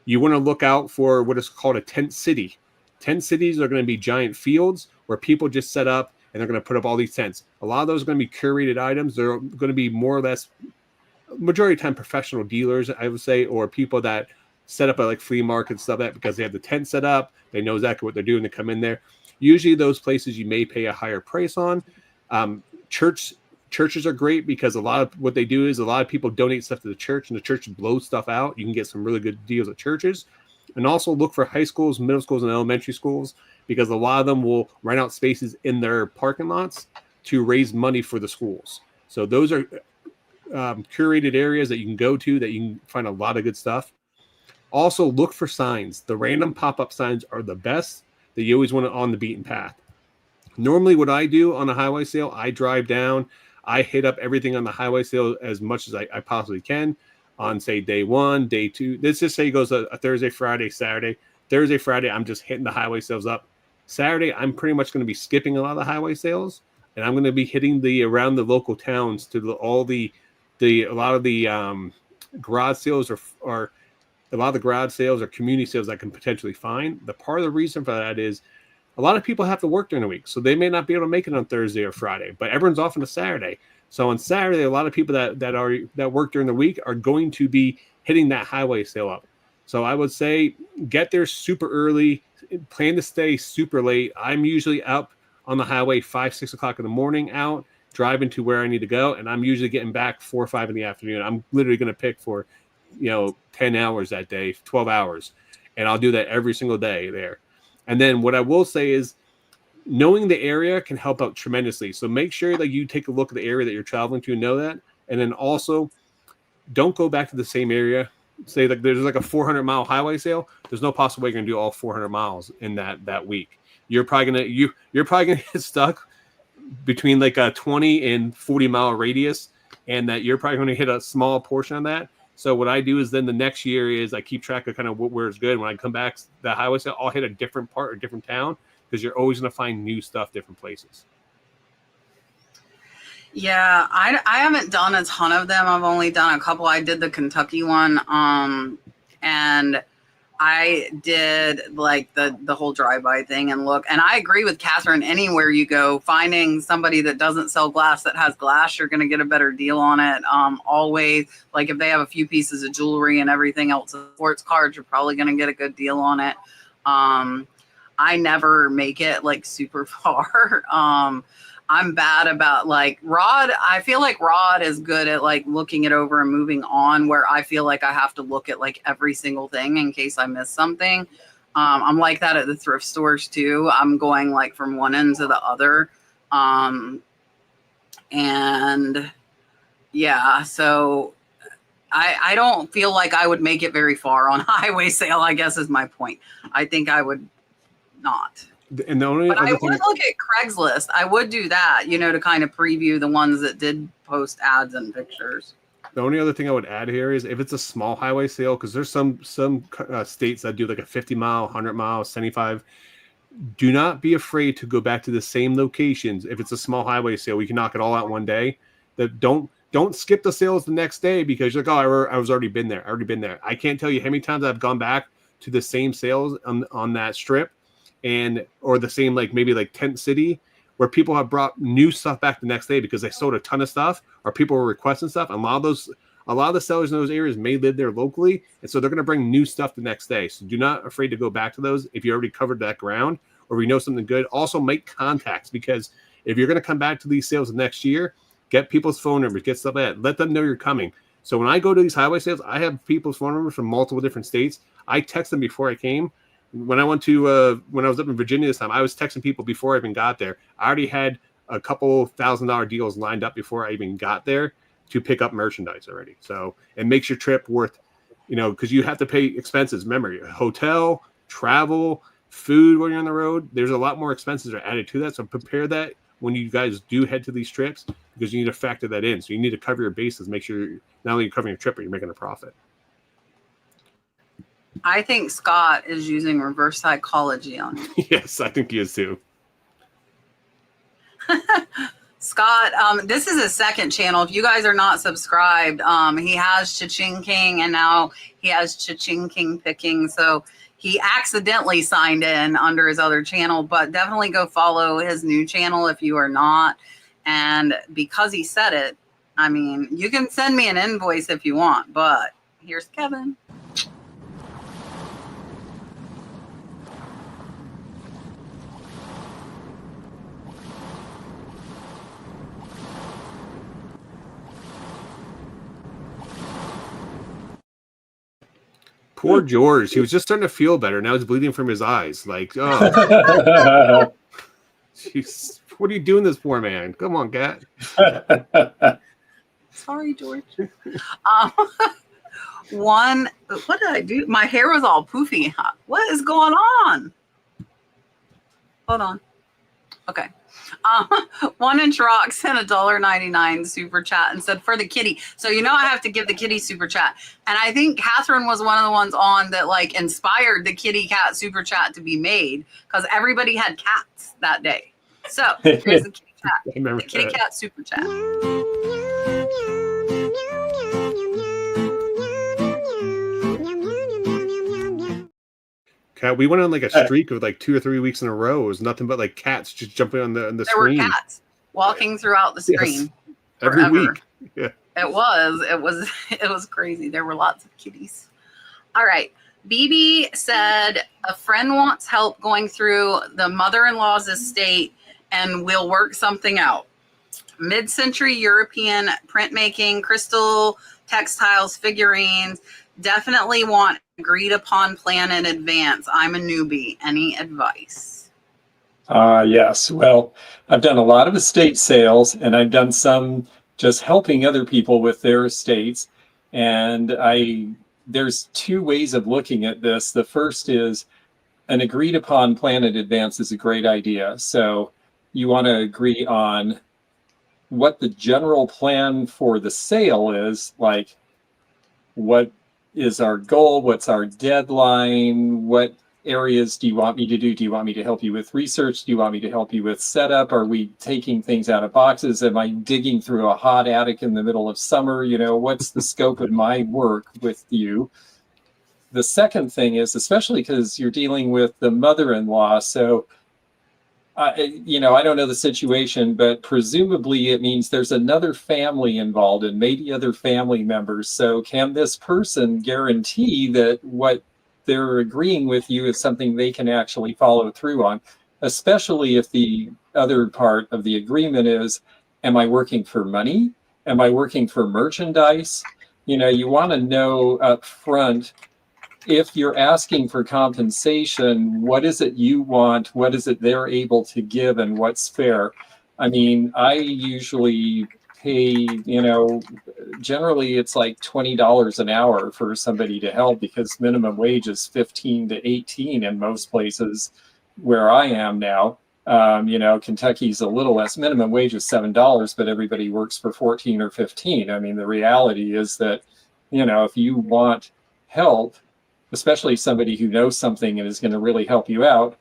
You want to look out for what is called a tent city. Tent cities are going to be giant fields where people just set up and they're going to put up all these tents. A lot of those are going to be curated items. They're going to be more or less, majority of the time, professional dealers, I would say, or people that set up at like flea markets, stuff like that, because they have the tent set up. They know exactly what they're doing to come in there. Usually those places you may pay a higher price on. Churches are great because a lot of what they do is a lot of people donate stuff to the church and the church blows stuff out. You can get some really good deals at churches. And also look for high schools, middle schools, and elementary schools because a lot of them will rent out spaces in their parking lots to raise money for the schools. So those are curated areas that you can go to that you can find a lot of good stuff. Also look for signs. The random pop-up signs are the best that you always want on the beaten path. Normally what I do on a highway sale, I drive down, I hit up everything on the highway sale as much as I possibly can on, say, day 1, day 2. Let's just say it goes a Thursday, Friday, Saturday. Thursday, Friday, I'm just hitting the highway sales up. Saturday, I'm pretty much going to be skipping a lot of the highway sales, and I'm going to be hitting around the local towns to a lot of the garage sales or a lot of the garage sales or community sales I can potentially find. The part of the reason for that is a lot of people have to work during the week, so they may not be able to make it on Thursday or Friday, but everyone's off on a Saturday. So on Saturday, a lot of people that work during the week are going to be hitting that highway sale up. So I would say get there super early, plan to stay super late. I'm usually up on the highway 5, 6 o'clock in the morning out, driving to where I need to go, and I'm usually getting back 4 or 5 in the afternoon. I'm literally going to pick for 10 hours that day, 12 hours, and I'll do that every single day there. And then what I will say is knowing the area can help out tremendously. So make sure that you take a look at the area that you're traveling to and know that. And then also don't go back to the same area. Say like there's like a 400-mile highway sale. There's no possible way you're going to do all 400 miles in that week. You're probably going to get stuck between like a 20 and 40-mile radius, and that you're probably going to hit a small portion of that. So what I do is then the next year is I keep track of kind of where it's good. When I come back, the highway sale, I'll hit a different part or different town because you're always going to find new stuff, different places. Yeah, I haven't done a ton of them. I've only done a couple. I did the Kentucky one, and I did like the whole drive-by thing and look. And I agree with Katherine. Anywhere you go, finding somebody that doesn't sell glass that has glass, you're going to get a better deal on it. Always, like if they have a few pieces of jewelry and everything else, sports cards, you're probably going to get a good deal on it. I never make it like super far. I'm bad about like Rod. I feel like Rod is good at like looking it over and moving on, where I feel like I have to look at like every single thing in case I miss something. I'm like that at the thrift stores too. I'm going like from one end to the other. And yeah, so I don't feel like I would make it very far on highway sale, I guess is my point. I think I would not. And the only but I would look at Craigslist. I would do that, to kind of preview the ones that did post ads and pictures. The only other thing I would add here is if it's a small highway sale, because there's some states that do like a 50-mile, 100-mile, 75. Do not be afraid to go back to the same locations. If it's a small highway sale, we can knock it all out one day. Don't skip the sales the next day because you're like, oh, I was already been there. I can't tell you how many times I've gone back to the same sales on that strip. Or the same, like maybe like tent city where people have brought new stuff back the next day because they sold a ton of stuff or people were requesting stuff. And a lot of the sellers in those areas may live there locally. And so they're going to bring new stuff the next day. So do not afraid to go back to those if you already covered that ground or we know something good. Also make contacts, because if you're going to come back to these sales next year, get people's phone numbers, get stuff like that. Let them know you're coming. So when I go to these highway sales, I have people's phone numbers from multiple different states. I text them before I came. When I went to when I was up in Virginia this time, I was texting people before I even got there. I already had a couple $1,000 deals lined up before I even got there to pick up merchandise already. So it makes your trip worth, because you have to pay expenses. Remember, hotel, travel, food when you're on the road. There's a lot more expenses that are added to that. So prepare that when you guys do head to these trips, because you need to factor that in. So you need to cover your bases, make sure not only you're covering your trip, but you're making a profit. I think Scott is using reverse psychology on you. Yes, I think he is too. Scott, this is his second channel. If you guys are not subscribed, he has Cha-Ching King and now he has Cha-Ching King Picking. So he accidentally signed in under his other channel, but definitely go follow his new channel if you are not. And because he said it, I mean, you can send me an invoice if you want, but here's Kevin. Poor George. He was just starting to feel better. Now he's bleeding from his eyes. Like, oh, jeez. What are you doing this for, man? Come on, Kat. Sorry, George. What did I do? My hair was all poofy. What is going on? Hold on. Okay. 1 Inch Rock sent $1.99 super chat and said for the kitty. So I have to give the kitty super chat. And I think Katherine was one of the ones on that like inspired the kitty cat super chat to be made because everybody had cats that day. So here's the kitty chat. The kitty cat super chat. Cat, we went on like a streak of like 2 or 3 weeks in a row. It was nothing but like cats just jumping on the screen. There were cats walking throughout the screen. Yes. Every week. Yeah. It was crazy. There were lots of kitties. All right. BB said a friend wants help going through the mother-in-law's estate and we'll work something out. Mid-century European printmaking, crystal textiles, figurines. Definitely want agreed upon plan in advance. I'm a newbie. Any advice? Yes. Well, I've done a lot of estate sales and I've done some just helping other people with their estates. And there's 2 ways of looking at this. The first is an agreed upon plan in advance is a great idea. So you want to agree on what the general plan for the sale is, like what is our goal? What's our deadline? What areas do you want me to do? Do you want me to help you with research? Do you want me to help you with setup? Are we taking things out of boxes? Am I digging through a hot attic in the middle of summer? What's the scope of my work with you? The second thing is, especially because you're dealing with the mother-in-law, so I don't know the situation, but presumably it means there's another family involved and maybe other family members. So can this person guarantee that what they're agreeing with you is something they can actually follow through on, especially if the other part of the agreement is, am I working for money? Am I working for merchandise? You want to know up front, if you're asking for compensation, what is it you want? What is it they're able to give and what's fair? I mean, I usually pay, generally it's like $20 an hour for somebody to help because minimum wage is 15 to 18 in most places where I am now. Kentucky's a little less. Minimum wage is $7, but everybody works for 14 or 15. I mean, the reality is that, if you want help, especially somebody who knows something and is going to really help you out,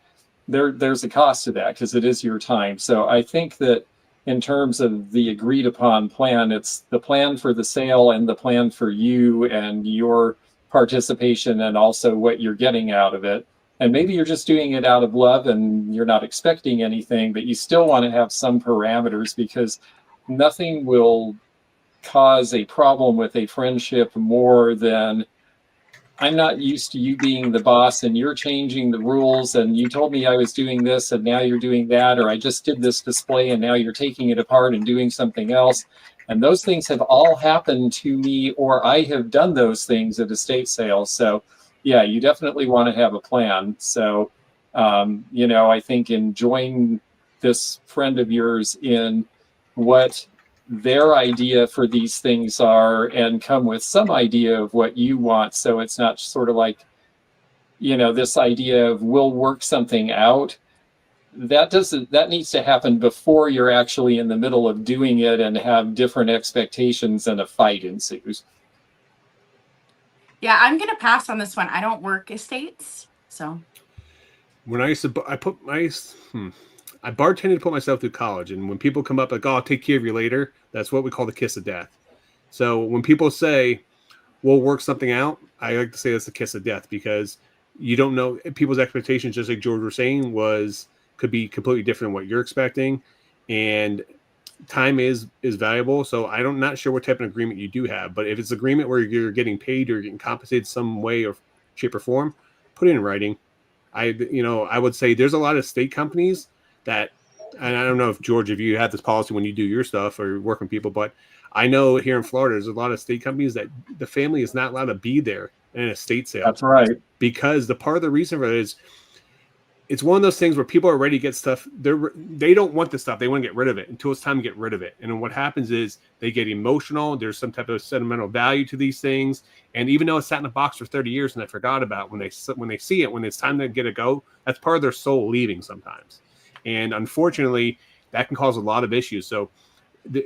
there's a cost to that because it is your time. So I think that in terms of the agreed upon plan, it's the plan for the sale and the plan for you and your participation and also what you're getting out of it. And maybe you're just doing it out of love and you're not expecting anything, but you still want to have some parameters because nothing will cause a problem with a friendship more than I'm not used to you being the boss and you're changing the rules and you told me I was doing this and now you're doing that, or I just did this display and now you're taking it apart and doing something else. And those things have all happened to me, or I have done those things at estate sales. So yeah, you definitely want to have a plan. So, I think enjoying this friend of yours in what their idea for these things are and come with some idea of what you want. So it's not sort of like, this idea of we'll work something out. That needs to happen before you're actually in the middle of doing it and have different expectations and a fight ensues. Yeah, I'm going to pass on this one. I don't work estates, so. When I used to, I bartended to put myself through college, and when people come up like, "Oh, I'll take care of you later," that's what we call the kiss of death. So when people say, "We'll work something out," I like to say that's the kiss of death because you don't know people's expectations, just like George was saying, could be completely different than what you're expecting. And time is valuable. So I'm not sure what type of agreement you do have, but if it's an agreement where you're getting paid or getting compensated some way or shape or form, put it in writing. I would say there's a lot of state companies that, and I don't know if George, if you have this policy when you do your stuff or work with people, but I know here in Florida, there's a lot of state companies that the family is not allowed to be there in an estate sale. That's right. Because the part of the reason for it is it's one of those things where people are ready to get stuff. They don't want the stuff. They want to get rid of it until it's time to get rid of it. And then what happens is they get emotional. There's some type of sentimental value to these things. And even though it's sat in a box for 30 years and they forgot about when they see it, when it's time to get a go, that's part of their soul leaving sometimes. And unfortunately, that can cause a lot of issues. So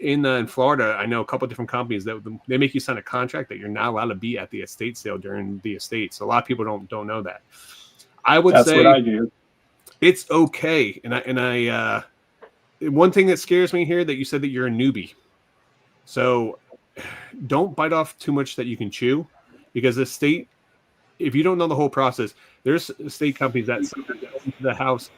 in Florida, I know a couple of different companies that they make you sign a contract that you're not allowed to be at the estate sale during the estate. So a lot of people don't know that. I would say that's what I do. It's okay. And I one thing that scares me here that you said that you're a newbie. So don't bite off too much that you can chew, because the state, if you don't know the whole process, there's state companies that send the house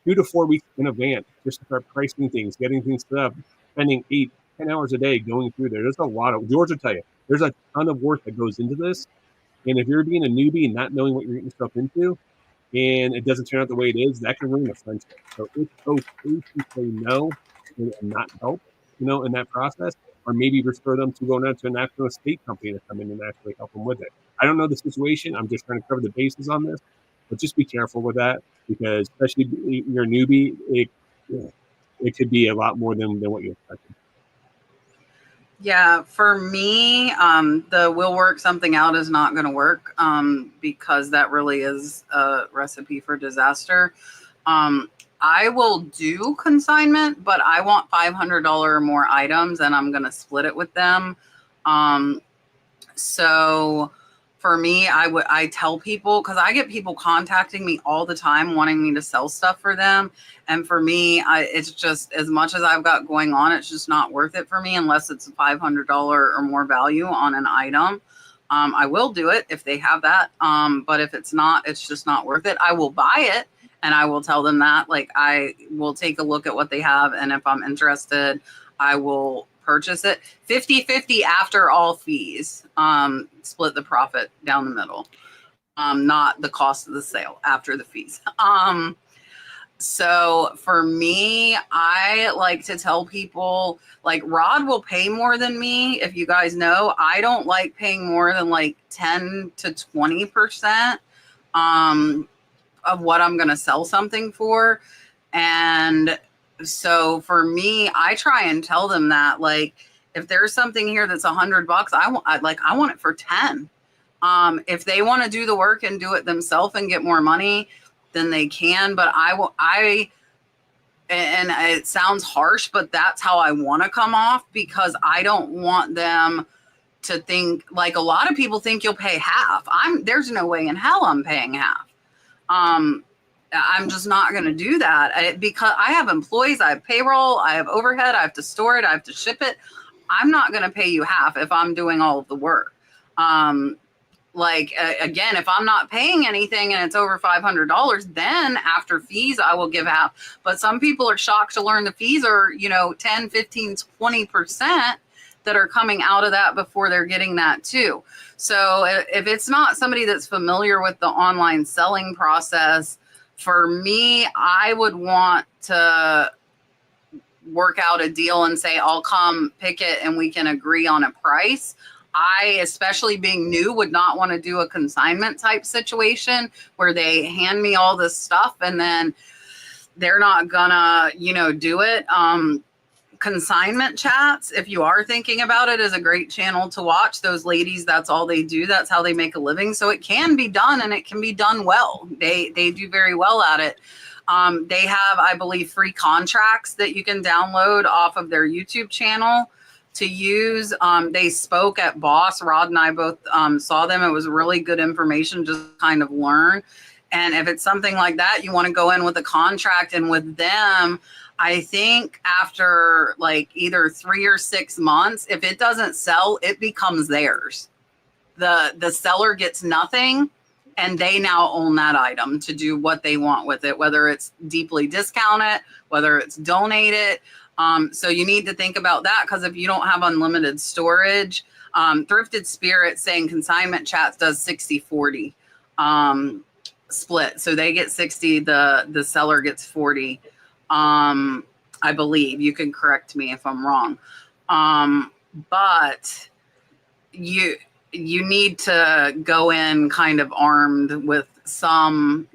2 to 4 weeks in advance just to start pricing things, getting things set up, spending 8-10 hours a day going through there. There's a lot of, George will tell you, there's a ton of work that goes into this. And if you're being a newbie and not knowing what you're getting yourself into, and it doesn't turn out the way it is, that can ruin a friendship. So it's okay to say no and not help, in that process, or maybe refer them to going out to an actual estate company to come in and actually help them with it. I don't know the situation. I'm just trying to cover the bases on this, but just be careful with that, because especially if you're a newbie, it could be a lot more than what you expected. Yeah, for me, the will work something out is not going to work, because that really is a recipe for disaster. I will do consignment, but I want $500 or more items, and I'm going to split it with them. So for me, I tell people, because I get people contacting me all the time wanting me to sell stuff for them. And for me, it's just, as much as I've got going on, it's just not worth it for me unless it's a $500 or more value on an item. I will do it if they have that. But if it's not, it's just not worth it. I will buy it, and I will tell them that, like, I will take a look at what they have. And if I'm interested, I will purchase it 50-50 after all fees. Split the profit down the middle. Not the cost of the sale, after the fees. So for me, I like to tell people, like, Rod will pay more than me. If you guys know, I don't like paying more than like 10 to 20% of what I'm going to sell something for. And so for me, I try and tell them that, like, if there's something here that's $100, I want it for 10. If they want to do the work and do it themselves and get more money, then they can. But and it sounds harsh, but that's how I want to come off, because I don't want them to think, like, a lot of people think you'll pay half. There's no way in hell I'm paying half. I'm just not going to do that, because I have employees, I have payroll, I have overhead, I have to store it, I have to ship it. I'm not going to pay you half if I'm doing all of the work. Again, if I'm not paying anything and it's over $500, then after fees, I will give half. But some people are shocked to learn the fees are, 10, 15, 20% that are coming out of that before they're getting that too. So if it's not somebody that's familiar with the online selling process, for me, I would want to work out a deal and say, I'll come pick it and we can agree on a price. I, especially being new, would not want to do a consignment type situation where they hand me all this stuff and then they're not gonna, do it. Consignment chats, if you are thinking about it, is a great channel to watch. Those ladies, that's all they do. That's how they make a living. So it can be done, and it can be done well. They do very well at it. They have, I believe, free contracts that you can download off of their YouTube channel to use. They spoke at Boss. Rod and I both saw them. It was really good information, just kind of learn. And if it's something like that, you want to go in with a contract, and with them, I think after like either 3 or 6 months, if it doesn't sell, it becomes theirs. The seller gets nothing, and they now own that item to do what they want with it, whether it's deeply discount it, whether it's donate it. So you need to think about that, because if you don't have unlimited storage, Thrifted Spirit saying Consignment Chats does 60-40 split. So they get 60, the seller gets 40. I believe. You can correct me if I'm wrong. But you need to go in kind of armed with some,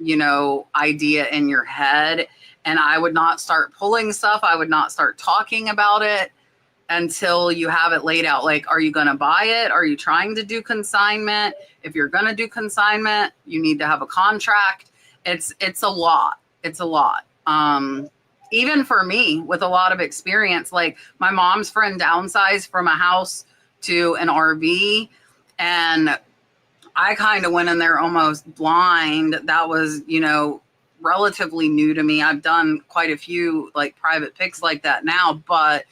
idea in your head. And I would not start pulling stuff. I would not start talking about it until you have it laid out. Like, are you going to buy it? Are you trying to do consignment? If you're going to do consignment, you need to have a contract. It's a lot. It's a lot. Even for me, with a lot of experience, like my mom's friend downsized from a house to an RV, and I kind of went in there almost blind. That was, relatively new to me. I've done quite a few like private picks like that now, but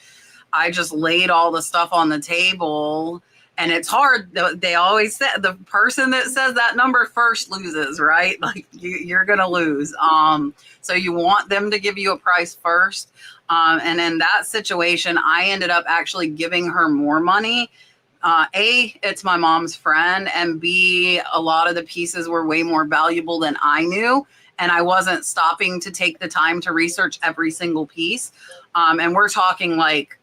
I just laid all the stuff on the table, and it's hard. They always say the person that says that number first loses, right? Like you're going to lose. So you want them to give you a price first. And in that situation, I ended up actually giving her more money. A, it's my mom's friend, and B, a lot of the pieces were way more valuable than I knew. And I wasn't stopping to take the time to research every single piece. And we're talking like,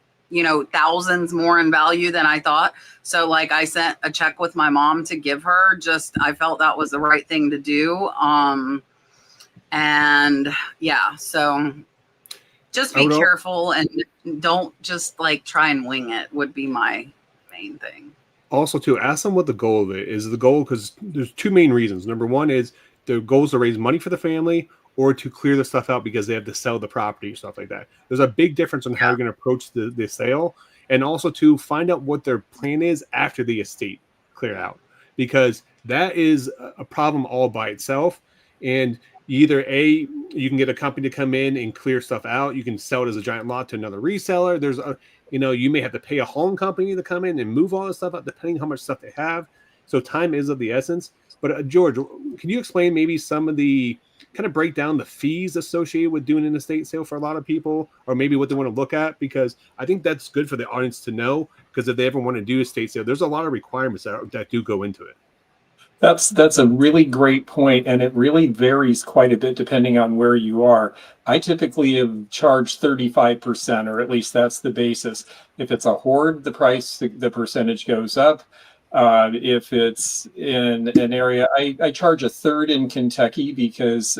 thousands more in value than I thought. So like I sent a check with my mom to give her, I felt that was the right thing to do. And yeah, so just be careful and don't just like try and wing it would be my main thing. Also to ask them what the goal of it is. The goal, because there's two main reasons. Number one is the goal is to raise money for the family, or to clear the stuff out because they have to sell the property, stuff like that. There's a big difference on how you're going to approach the sale, and also to find out what their plan is after the estate clear out, because that is a problem all by itself. And either A, you can get a company to come in and clear stuff out. You can sell it as a giant lot to another reseller. There's you may have to pay a home company to come in and move all this stuff out, depending how much stuff they have. So time is of the essence. But George, can you explain maybe some of the kind of break down the fees associated with doing an estate sale for a lot of people, or maybe what they want to look at? Because I think that's good for the audience to know, because if they ever want to do a estate sale, there's a lot of requirements that do go into it. That's a really great point, and it really varies quite a bit depending on where you are. I typically have charged 35%, or at least that's the basis. If it's a hoard, the percentage goes up. If it's in an area, I charge a third in Kentucky because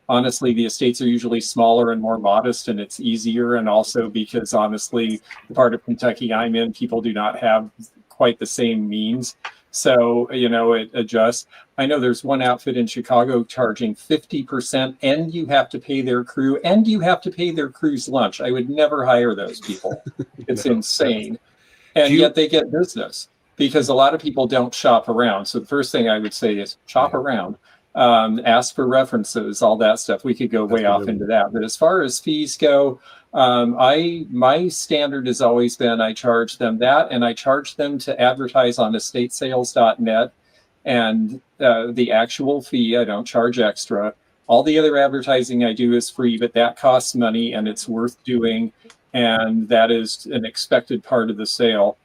honestly, the estates are usually smaller and more modest, and it's easier. And also because honestly, the part of Kentucky I'm in, people do not have quite the same means. So, it adjusts. I know there's one outfit in Chicago charging 50%, and you have to pay their crew, and you have to pay their crew's lunch. I would never hire those people. It's insane. And yet they get business, because a lot of people don't shop around. So the first thing I would say is shop around, ask for references, all that stuff. We could go way off into that. But as far as fees go, my standard has always been I charge them that, and I charge them to advertise on estatesales.net, and the actual fee, I don't charge extra. All the other advertising I do is free, but that costs money and it's worth doing, and that is an expected part of the sale.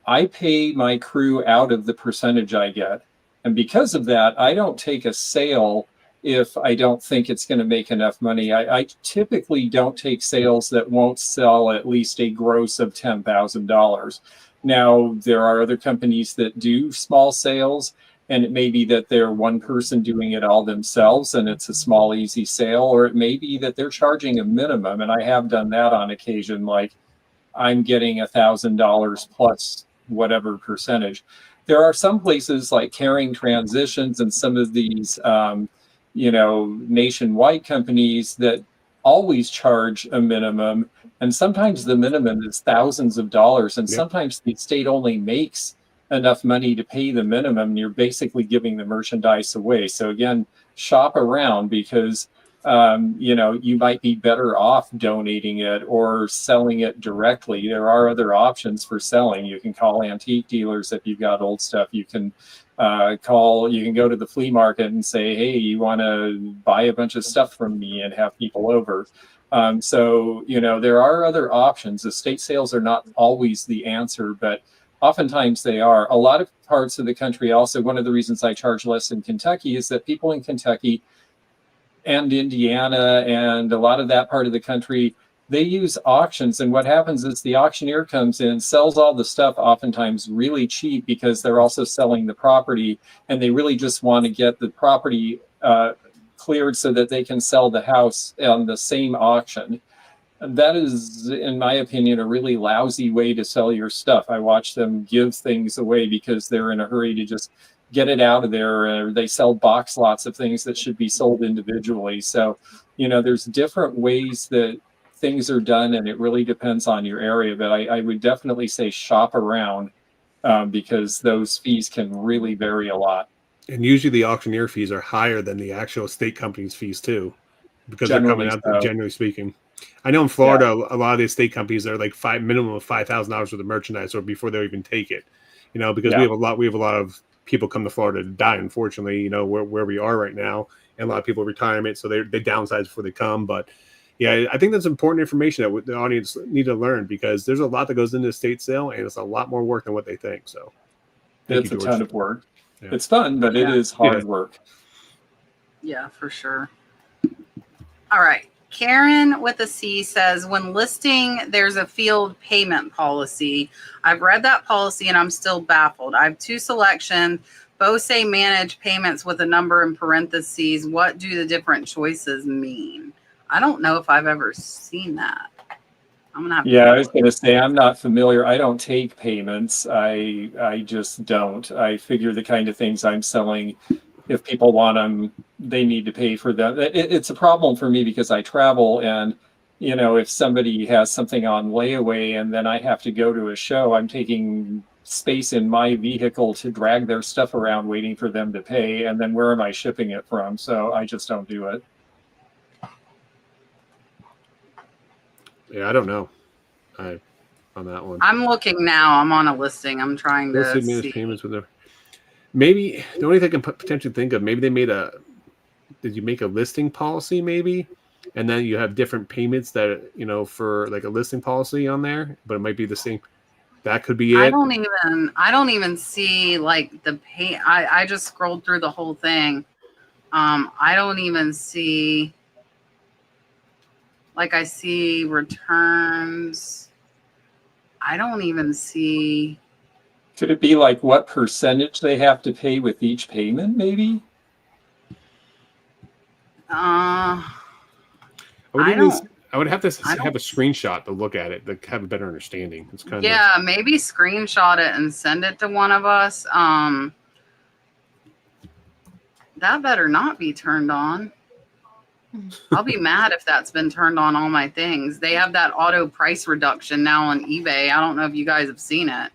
I pay my crew out of the percentage I get. And because of that, I don't take a sale if I don't think it's going to make enough money. I typically don't take sales that won't sell at least a gross of $10,000. Now, there are other companies that do small sales, and it may be that they're one person doing it all themselves and it's a small, easy sale, or it may be that they're charging a minimum. And I have done that on occasion, like I'm getting $1,000 plus whatever percentage. There are some places like Caring Transitions and some of these, nationwide companies that always charge a minimum. And sometimes the minimum is thousands of dollars. And sometimes the state only makes enough money to pay the minimum. And you're basically giving the merchandise away. So again, shop around, because you might be better off donating it or selling it directly. There are other options for selling. You can call antique dealers if you've got old stuff. You can you can go to the flea market and say, hey, you want to buy a bunch of stuff from me, and have people over. So, there are other options. Estate sales are not always the answer, but oftentimes they are. A lot of parts of the country also, one of the reasons I charge less in Kentucky is that people in Kentucky and Indiana and a lot of that part of the country, they use auctions. And what happens is the auctioneer comes in, sells all the stuff oftentimes really cheap, because they're also selling the property, and they really just want to get the property cleared so that they can sell the house on the same auction. And that is, in my opinion, a really lousy way to sell your stuff. I watch them give things away because they're in a hurry to just get it out of there. They sell box lots of things that should be sold individually. So, there's different ways that things are done, and it really depends on your area. But I would definitely say shop around, because those fees can really vary a lot. And usually the auctioneer fees are higher than the actual estate company's fees too, because Generally they're coming out, generally speaking. I know in Florida, a lot of the estate companies are like minimum of $5,000 worth of merchandise, or before they even take it, because we have a lot of people come to Florida to die, unfortunately, where we are right now, and a lot of people retirement, so they downsize before they come. But yeah, I think that's important information that the audience need to learn, because there's a lot that goes into estate sale, and it's a lot more work than what they think. So it's a ton of work. Yeah. It's fun, but it is hard work. Yeah, for sure. All right. Karen with a C says, when listing, there's a field payment policy. I've read that policy and I'm still baffled. I have 2 selections. Both say manage payments with a number in parentheses. What do the different choices mean? I don't know if I've ever seen that. I'm gonna have to. I was going to say, I'm not familiar. I don't take payments. I just don't. I figure the kind of things I'm selling, if people want them, they need to pay for them. It's a problem for me because I travel, and if somebody has something on layaway and then I have to go to a show, I'm taking space in my vehicle to drag their stuff around waiting for them to pay, and then where am I shipping it from? So I just don't do it. Yeah, I don't know. On that one. I'm looking now. I'm on a listing. I'm trying to see. Payments with maybe the only thing I can potentially think of, maybe they made did you make a listing policy maybe? And then you have different payments that, for like a listing policy on there, but it might be the same. That could be it. I don't even see like the pay. I just scrolled through the whole thing. I don't even see. Like I see returns. I don't even see. Could it be like what percentage they have to pay with each payment, maybe? I would have to have a screenshot to look at it to have a better understanding. It's kind of maybe screenshot it and send it to one of us. That better not be turned on. I'll be mad if that's been turned on all my things. They have that auto price reduction now on eBay. I don't know if you guys have seen it.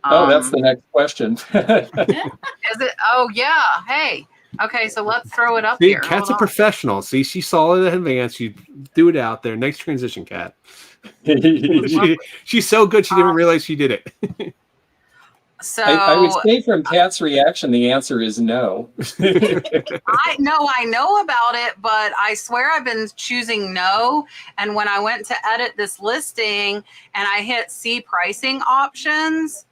That's the next question. Is it? Oh, yeah. Hey. Okay, so let's throw it up here. Kat's a professional. See, she saw it in advance. You do it out there. Nice transition, Kat. She's so good, she didn't realize she did it. So I would say from Kat's reaction, the answer is no. I know about it, but I swear I've been choosing no. And when I went to edit this listing and I hit see pricing options,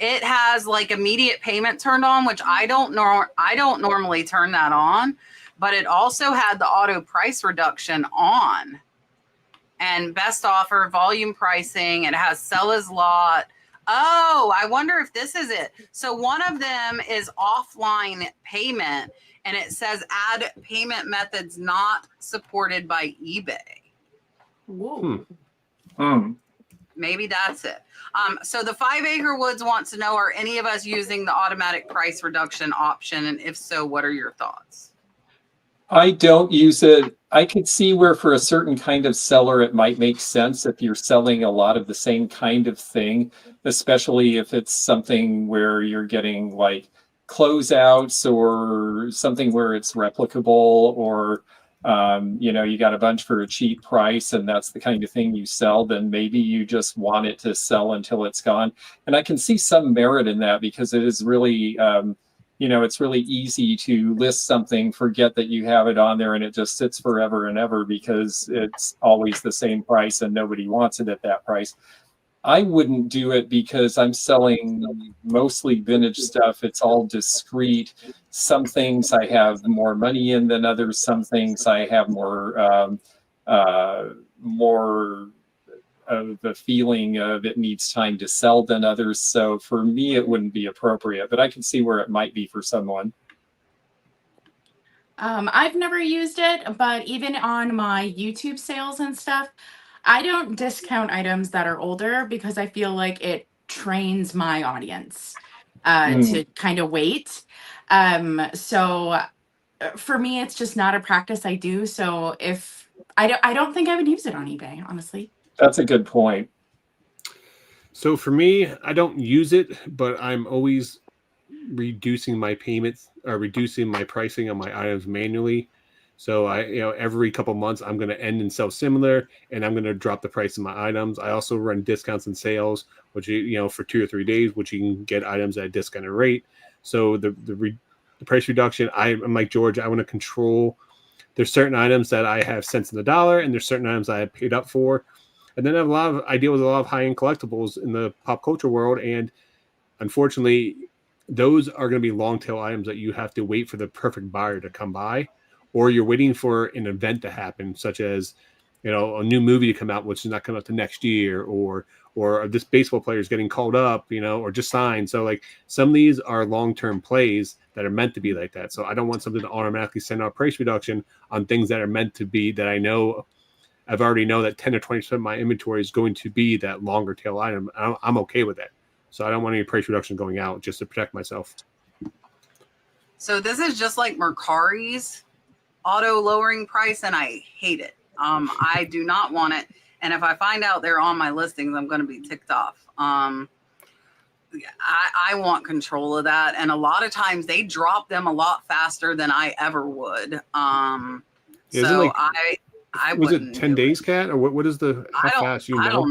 it has like immediate payment turned on, which I don't normally turn that on, but it also had the auto price reduction on, and best offer, volume pricing. It has sell as lot. Oh, I wonder if this is it. So one of them is offline payment, and it says add payment methods not supported by eBay. Whoa. Maybe that's it. So the 5 Acre Woods wants to know, are any of us using the automatic price reduction option? And if so, what are your thoughts? I don't use it. I could see where for a certain kind of seller, it might make sense if you're selling a lot of the same kind of thing, especially if it's something where you're getting like closeouts or something where it's replicable, or you got a bunch for a cheap price and that's the kind of thing you sell, then maybe you just want it to sell until it's gone. And I can see some merit in that, because it is really, it's really easy to list something, forget that you have it on there, and it just sits forever and ever because it's always the same price and nobody wants it at that price. I wouldn't do it because I'm selling mostly vintage stuff. It's all discreet. Some things I have more money in than others. Some things I have more of the feeling of it needs time to sell than others. So for me, it wouldn't be appropriate, but I can see where it might be for someone. I've never used it, but even on my YouTube sales and stuff, I don't discount items that are older because I feel like it trains my audience to kind of wait. So for me, it's just not a practice I do. So if I don't think I would use it on eBay, honestly. That's a good point. So for me, I don't use it, but I'm always reducing my payments or reducing my pricing on my items manually. So every couple months I'm going to end and sell similar, and I'm going to drop the price of my items. I also run discounts and sales, which for 2 or 3 days, which you can get items at a discounted rate. So the price reduction, I'm like George, I want to control. There's certain items that I have cents in the dollar, and there's certain items I have paid up for. And then I deal with a lot of high-end collectibles in the pop culture world, and unfortunately, those are going to be long tail items that you have to wait for the perfect buyer to come by, or you're waiting for an event to happen, such as, a new movie to come out, which is not coming out to next year, or this baseball player is getting called up, or just signed. So like some of these are long-term plays that are meant to be like that. So I don't want something to automatically send out price reduction on things that are meant to be, that I've already know that 10 or 20% of my inventory is going to be that longer tail item. I'm okay with that. So I don't want any price reduction going out just to protect myself. So this is just like Mercari's auto lowering price, and I hate it. I do not want it. And if I find out they're on my listings, I'm going to be ticked off. I want control of that. And a lot of times they drop them a lot faster than I ever would. I was it 10 days, Kat? Or what is the, how fast I don't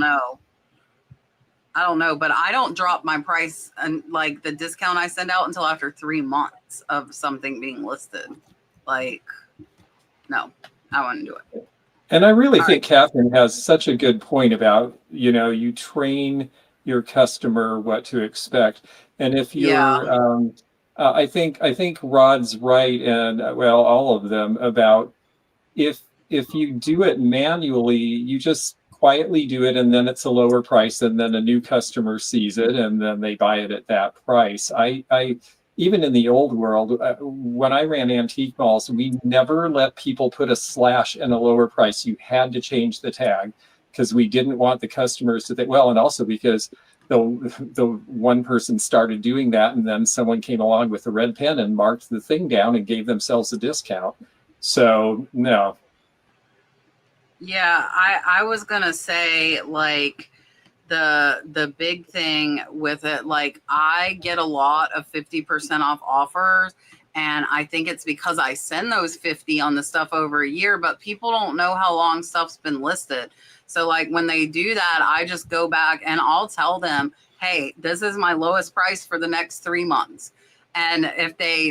know, but I don't drop my price and like the discount I send out until after 3 months of something being listed. Like, no, I wouldn't do it. And I really think Katherine has such a good point about, you train your customer what to expect. And if you're, I think Rod's right, and all of them, about if you do it manually, you just quietly do it, and then it's a lower price, and then a new customer sees it, and then they buy it at that price. I even in the old world, when I ran antique malls, we never let people put a slash in a lower price. You had to change the tag because we didn't want the customers to think, and also because the one person started doing that, and then someone came along with a red pen and marked the thing down and gave themselves a discount. So no. Yeah, I was gonna say, like, the big thing with it, like, I get a lot of 50% off offers, and I think it's because I send those 50 on the stuff over a year, but people don't know how long stuff's been listed. So like when they do that, I just go back and I'll tell them, hey, this is my lowest price for the next 3 months. And if they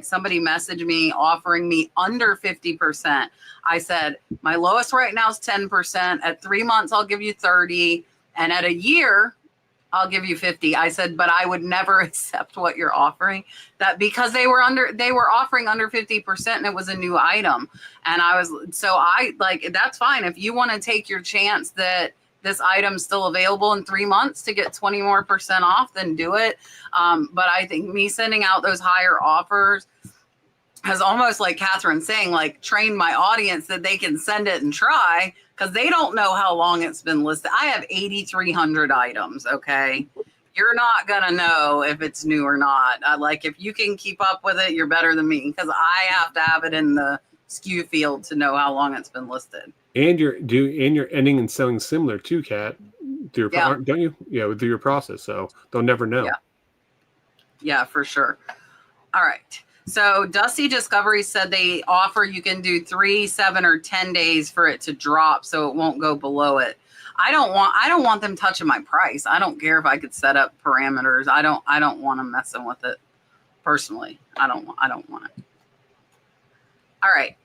somebody message me offering me under 50%, I said, my lowest right now is 10%. At 3 months, I'll give you 30. And at a year, I'll give you 50. I said, but I would never accept what you're offering, that because they were offering under 50% and it was a new item. And that's fine. If you want to take your chance that this item's still available in 3 months to get 20% more off, then do it. But I think me sending out those higher offers has almost, like Katherine saying, like, trained my audience that they can send it and try, because they don't know how long it's been listed. I have 8,300 items. Okay. You're not going to know if it's new or not. Like, if you can keep up with it, you're better than me, because I have to have it in the SKU field to know how long it's been listed. And you're ending and selling similar too, Kat, don't you? Yeah, through your process. So they'll never know. Yeah. Yeah, for sure. All right. So Dusty Discovery said they offer you can do 3, 7, or 10 days for it to drop, so it won't go below it. I don't want them touching my price. I don't care if I could set up parameters. I don't want them messing with it personally. I don't want it. All right.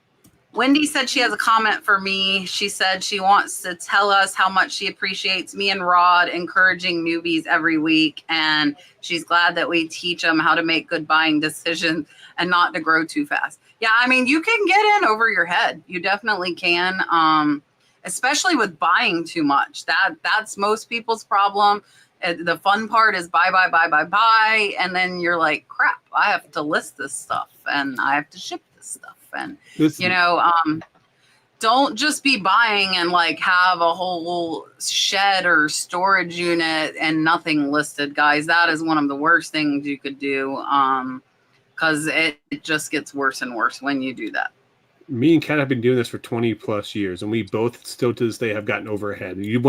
Wendy said she has a comment for me. She said she wants to tell us how much she appreciates me and Rod encouraging newbies every week. And she's glad that we teach them how to make good buying decisions and not to grow too fast. Yeah, I mean, you can get in over your head. You definitely can, especially with buying too much. That's most people's problem. The fun part is buy. And then you're like, crap, I have to list this stuff and I have to ship this stuff. And, don't just be buying and like have a whole shed or storage unit and nothing listed, guys. That is one of the worst things you could do, because it just gets worse and worse when you do that. Me and Kat have been doing this for 20 plus years, and we both still to this day have gotten overhead. You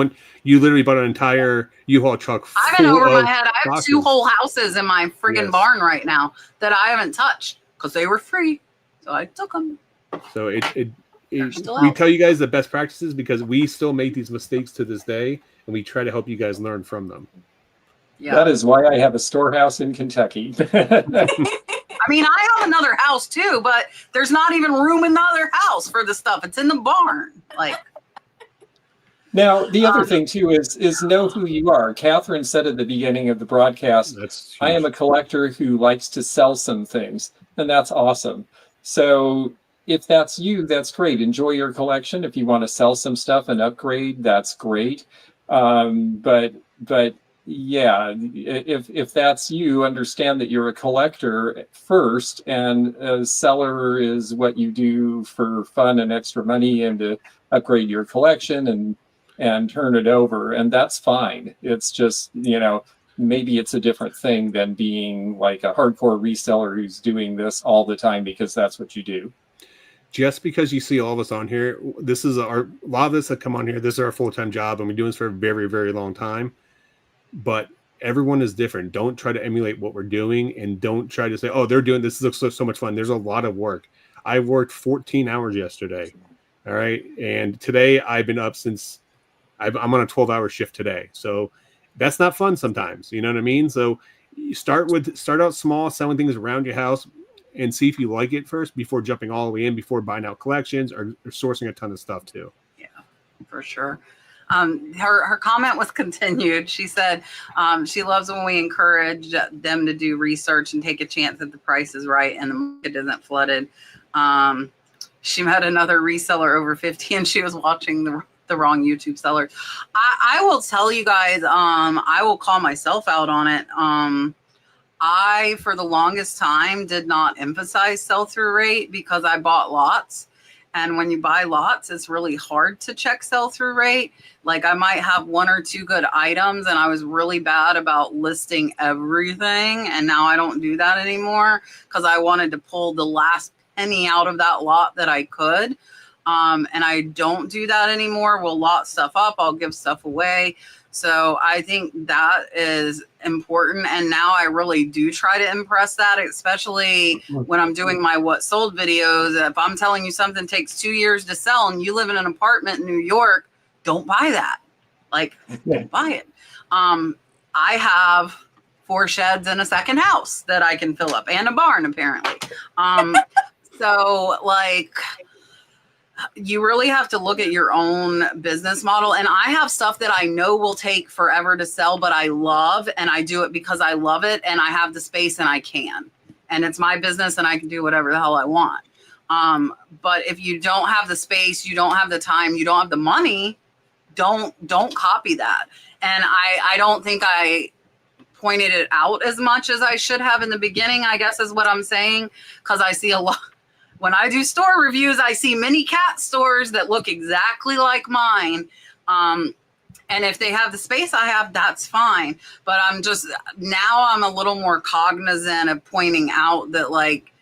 literally bought an entire U-Haul truck. I've been over my head. I have 2 whole houses in my friggin' barn right now that I haven't touched because they were free. So I took them. So we tell you guys the best practices because we still make these mistakes to this day, and we try to help you guys learn from them. Yeah. That is why I have a storehouse in Kentucky. I mean, I have another house too, but there's not even room in the other house for the stuff. It's in the barn. Like. Now, the other thing too is know who you are. Katherine said at the beginning of the broadcast, I am a collector who likes to sell some things, and that's awesome. So if that's you, that's great. Enjoy your collection. If you want to sell some stuff and upgrade, that's great. But yeah, if that's you, understand that you're a collector first, and a seller is what you do for fun and extra money and to upgrade your collection and turn it over, and that's fine. It's just, maybe it's a different thing than being like a hardcore reseller who's doing this all the time because that's what you do. Just because you see all of us on here, this is a lot of us that come on here, this is our full-time job, and we're doing this for a very, very long time. But everyone is different. Don't try to emulate what we're doing, and don't try to say, oh, they're doing this. This looks so much fun. There's a lot of work. I worked 14 hours yesterday. All right. And today I've been up since I'm on a 12-hour shift today. So that's not fun sometimes. You know what I mean? So you start out small, selling things around your house, and see if you like it first before jumping all the way in, before buying out collections or sourcing a ton of stuff too. Yeah, for sure. Her comment was continued. She said she loves when we encourage them to do research and take a chance that the price is right and the market isn't flooded. She met another reseller over 50 and she was watching the wrong YouTube seller. I will tell you guys, I will call myself out on it. I, for the longest time, did not emphasize sell-through rate because I bought lots. And when you buy lots, it's really hard to check sell-through rate. Like I might have 1 or 2 good items and I was really bad about listing everything. And now I don't do that anymore because I wanted to pull the last penny out of that lot that I could. And I don't do that anymore. We'll lot stuff up. I'll give stuff away. So I think that is important. And now I really do try to impress that, especially when I'm doing my what sold videos. If I'm telling you something takes 2 years to sell and you live in an apartment in New York, don't buy that. Like, don't buy it. I have 4 sheds and a second house that I can fill up and a barn, apparently. So like, you really have to look at your own business model. And I have stuff that I know will take forever to sell, but I love, and I do it because I love it. And I have the space and I can, and it's my business and I can do whatever the hell I want. But if you don't have the space, you don't have the time, you don't have the money, don't copy that. And I don't think I pointed it out as much as I should have in the beginning, I guess is what I'm saying. Cause I see a lot. When I do store reviews, I see many cat stores that look exactly like mine. And if they have the space I have, that's fine. But I'm a little more cognizant of pointing out that, like,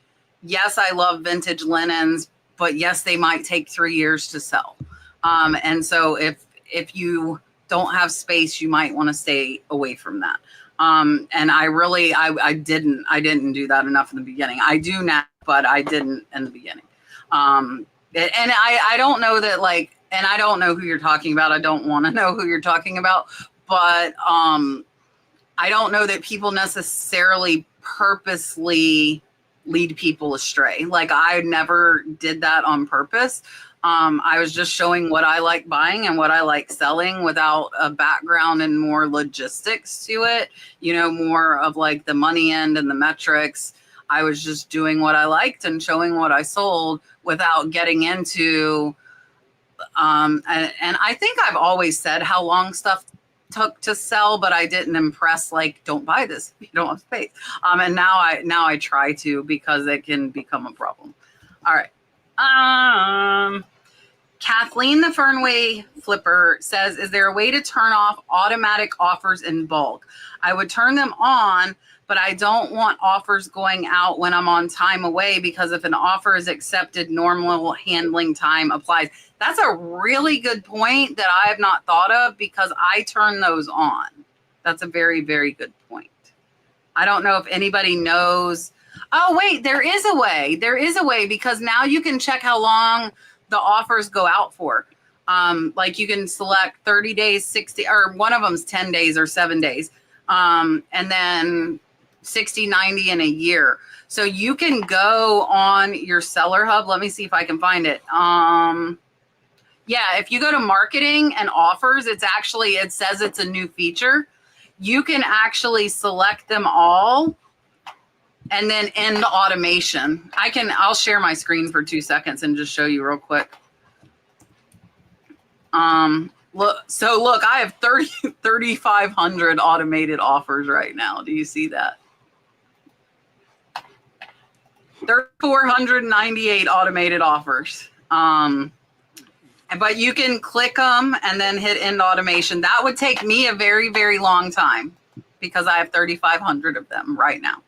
yes, I love vintage linens, but yes, they might take 3 years to sell. And so if you don't have space, you might want to stay away from that. And I didn't do that enough in the beginning. I do now, but I didn't in the beginning. And I don't know that like, and I don't know who you're talking about. I don't want to know who you're talking about, but I don't know that people necessarily purposely lead people astray. Like I never did that on purpose. I was just showing what I like buying and what I like selling without a background and more logistics to it, more of like the money end and the metrics. I was just doing what I liked and showing what I sold without getting into, and I think I've always said how long stuff took to sell, but I didn't impress like, don't buy this if you don't have space. And now I try to, because it can become a problem. All right. Kathleen the Fernway Flipper says, is there a way to turn off automatic offers in bulk? I would turn them on, but I don't want offers going out when I'm on time away, because if an offer is accepted, normal handling time applies. That's a really good point that I have not thought of, because I turn those on. That's a very, very good point. I don't know if anybody knows. Oh, wait, there is a way. There is a way, because now you can check how long the offers go out for. Like you can select 30 days, 60, or one of them's 10 days or 7 days. And then 60, 90, and a year. So you can go on your Seller Hub. Let me see if I can find it. Yeah, if you go to marketing and offers, it says it's a new feature. You can actually select them all and then end automation. I'll share my screen for 2 seconds and just show you real quick. Look, I have 3,500 automated offers right now. Do you see that? 3,498 automated offers. But you can click them and then hit end automation. That would take me a very, very long time, because I have 3,500 of them right now.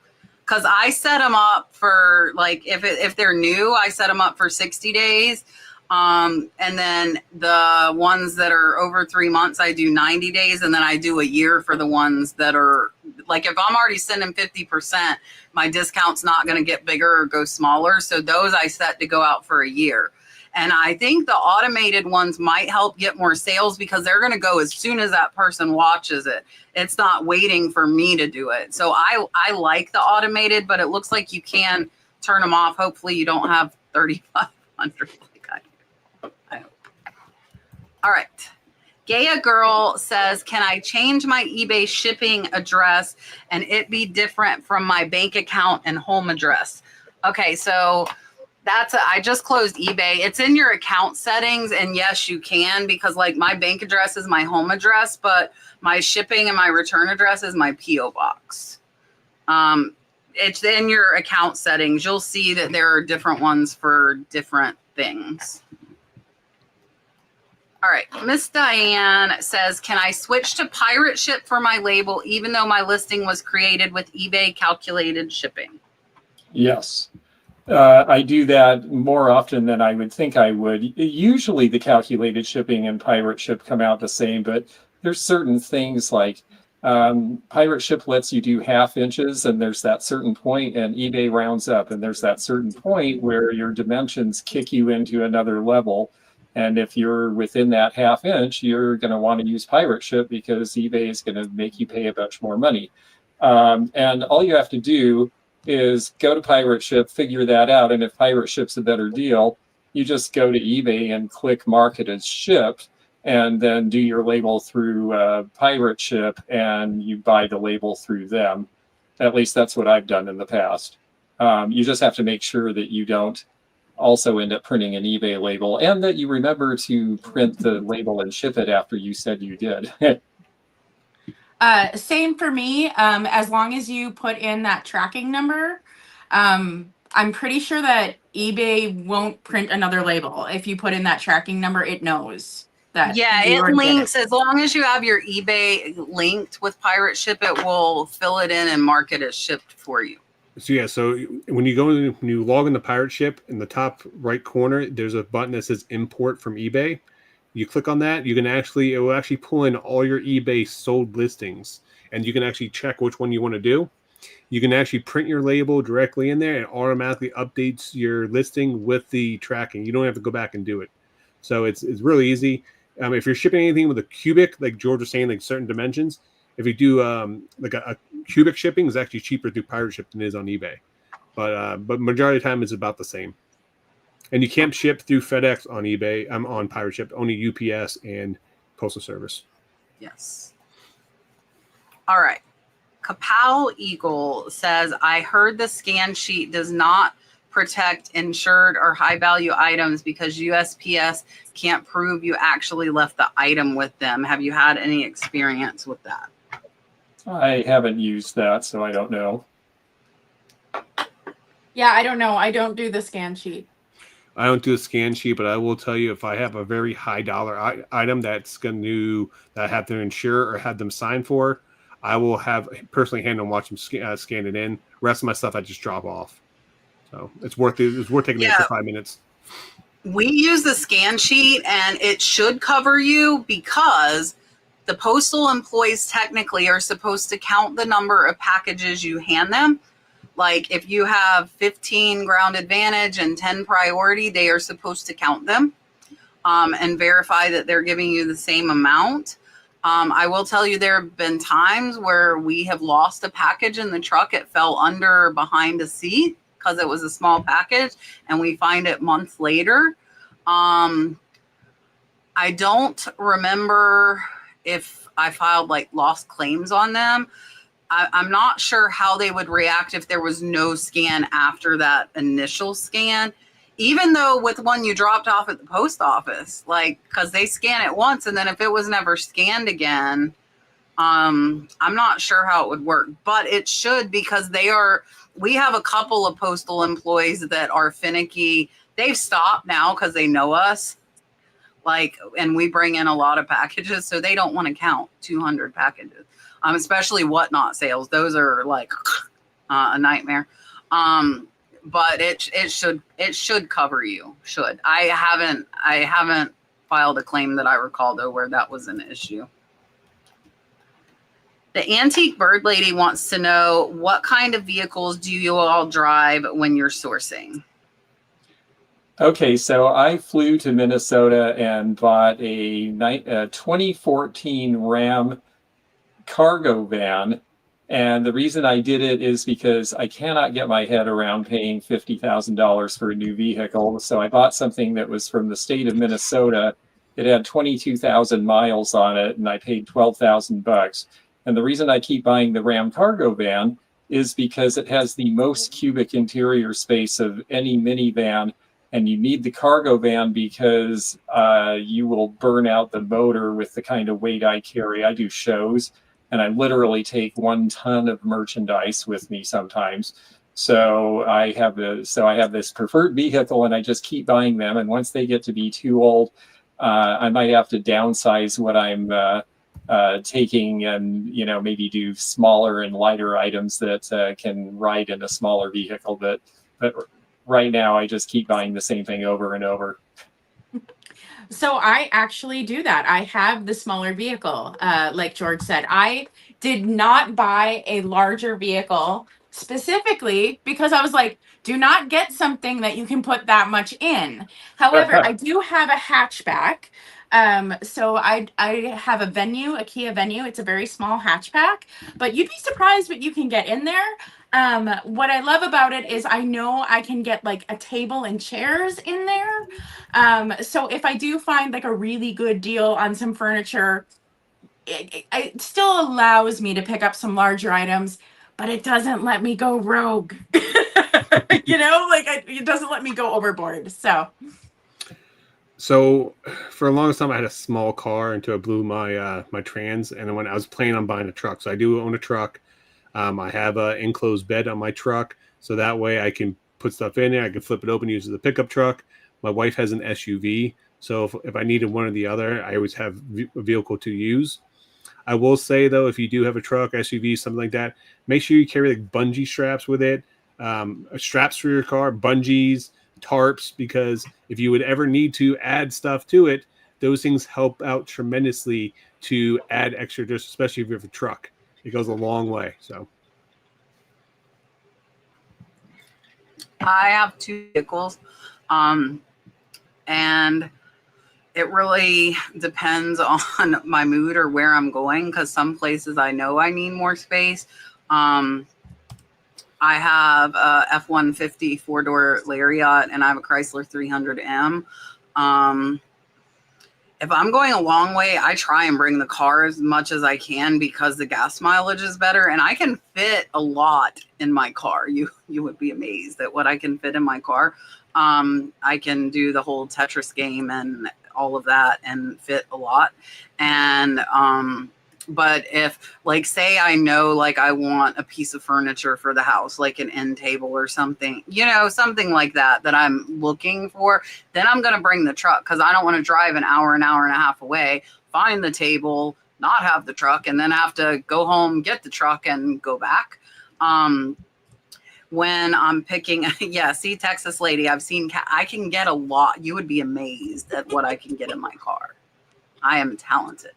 Because I set them up for, like, if they're new, I set them up for 60 days. And then the ones that are over 3 months, I do 90 days. And then I do a year for the ones that are, like, if I'm already sending 50%, my discount's not going to get bigger or go smaller. So those I set to go out for a year. And I think the automated ones might help get more sales, because they're going to go as soon as that person watches it. It's not waiting for me to do it. So I like the automated, but it looks like you can turn them off. Hopefully you don't have 3,500 like I hope. All right. Gaia Girl says, can I change my eBay shipping address and it be different from my bank account and home address? Okay, so I just closed eBay. It's in your account settings, and yes, you can, because like my bank address is my home address, but my shipping and my return address is my PO box. It's in your account settings. You'll see that there are different ones for different things. All right, Miss Diane says, can I switch to pirate ship for my label even though my listing was created with eBay calculated shipping? Yes. I do that more often than I would think I would. Usually the calculated shipping and pirate ship come out the same, but there's certain things like pirate ship lets you do 1/2 inches, and there's that certain point, and eBay rounds up, and there's that certain point where your dimensions kick you into another level. And if you're within that 1/2 inch, you're going to want to use pirate ship, because eBay is going to make you pay a bunch more money. And all you have to do is go to pirate ship, figure that out. And if pirate ship's a better deal, you just go to eBay and click mark it as shipped, and then do your label through pirate ship, and you buy the label through them. At least that's what I've done in the past. You just have to make sure that you don't also end up printing an eBay label, and that you remember to print the label and ship it after you said you did. Same for me. As long as you put in that tracking number, I'm pretty sure that eBay won't print another label. If you put in that tracking number, it knows that. Yeah, it links. As long as you have your eBay linked with pirate ship, it will fill it in and mark it as shipped for you. So when you log into pirate ship, in the top right corner, there's a button that says import from eBay. You click on that, it will actually pull in all your eBay sold listings, and you can actually check which one you want to do. You can actually print your label directly in there and automatically updates your listing with the tracking. You don't have to go back and do it. So it's really easy. If you're shipping anything with a cubic, like George was saying, like certain dimensions, if you do like a cubic shipping, is actually cheaper through pirate ship than it is on eBay. But majority of the time it's about the same. And you can't ship through FedEx on eBay. I'm on pirate ship, only UPS and Postal Service. Yes. All right. Kapow Eagle says, I heard the scan sheet does not protect insured or high value items because USPS can't prove you actually left the item with them. Have you had any experience with that? I haven't used that, so I don't know. Yeah, I don't know. I don't do the scan sheet. I don't do a scan sheet, but I will tell you if I have a very high dollar item that I have to insure or have them sign for, I will have personally hand them, watch them scan it in. Rest of my stuff I just drop off. So it's worth it. It's worth taking the extra 5 minutes. We use the scan sheet, and it should cover you because the postal employees technically are supposed to count the number of packages you hand them. Like if you have 15 ground advantage and 10 priority, they are supposed to count them and verify that they're giving you the same amount. I will tell you there have been times where we have lost a package in the truck. It fell under behind a seat because it was a small package, and we find it months later. I don't remember if I filed like lost claims on them. I'm not sure how they would react if there was no scan after that initial scan, even though with one you dropped off at the post office, like, because they scan it once, and then if it was never scanned again, I'm not sure how it would work, but it should, because we have a couple of postal employees that are finicky. They've stopped now because they know us, like, and we bring in a lot of packages, so they don't want to count 200 packages, especially whatnot sales. Those are like a nightmare. But it should cover you. Should. I haven't filed a claim that I recall though where that was an issue. The Antique Bird Lady wants to know, what kind of vehicles do you all drive when you're sourcing? Okay, so I flew to Minnesota and bought a 2014 Ram cargo van. And the reason I did it is because I cannot get my head around paying $50,000 for a new vehicle. So I bought something that was from the state of Minnesota. It had 22,000 miles on it, and I paid $12,000. And the reason I keep buying the Ram cargo van is because it has the most cubic interior space of any minivan. And you need the cargo van because you will burn out the motor with the kind of weight I carry. I do shows, and I literally take 1 ton of merchandise with me sometimes. So I have this preferred vehicle, and I just keep buying them. And once they get to be too old, I might have to downsize what I'm taking, and maybe do smaller and lighter items that can ride in a smaller vehicle. But right now, I just keep buying the same thing over and over. So I actually do that. I have the smaller vehicle. Like George said, I did not buy a larger vehicle specifically because I was like, do not get something that you can put that much in. However, I do have a hatchback. So I have a Kia Venue. It's a very small hatchback, but you'd be surprised what you can get in there. What I love about it is I know I can get like a table and chairs in there. So if I do find like a really good deal on some furniture, it still allows me to pick up some larger items, but it doesn't let me go rogue. It doesn't let me go overboard. So for a long time, I had a small car until I blew my trans, and when I was planning on buying a truck, so I do own a truck. I have an enclosed bed on my truck, so that way I can put stuff in there. I can flip it open, use it as a pickup truck. My wife has an SUV, so if I needed one or the other, I always have a vehicle to use. I will say, though, if you do have a truck, SUV, something like that, make sure you carry like bungee straps with it, straps for your car, bungees, tarps, because if you would ever need to add stuff to it, those things help out tremendously to add extra, just especially if you have a truck. it goes a long way. So I have 2 vehicles, and it really depends on my mood or where I'm going, because some places I know I need more space. I have a F-150 4-door Lariat, and I have a Chrysler 300M. If I'm going a long way, I try and bring the car as much as I can because the gas mileage is better, and I can fit a lot in my car. You would be amazed at what I can fit in my car. I can do the whole Tetris game and all of that and fit a lot. And but if, like, say I know, like, I want a piece of furniture for the house, like an end table or something, something like that I'm looking for, then I'm going to bring the truck, because I don't want to drive an hour and a half away, find the table, not have the truck, and then have to go home, get the truck, and go back. When I'm picking, see, Texas lady, I've seen, I can get a lot. You would be amazed at what I can get in my car. I am talented.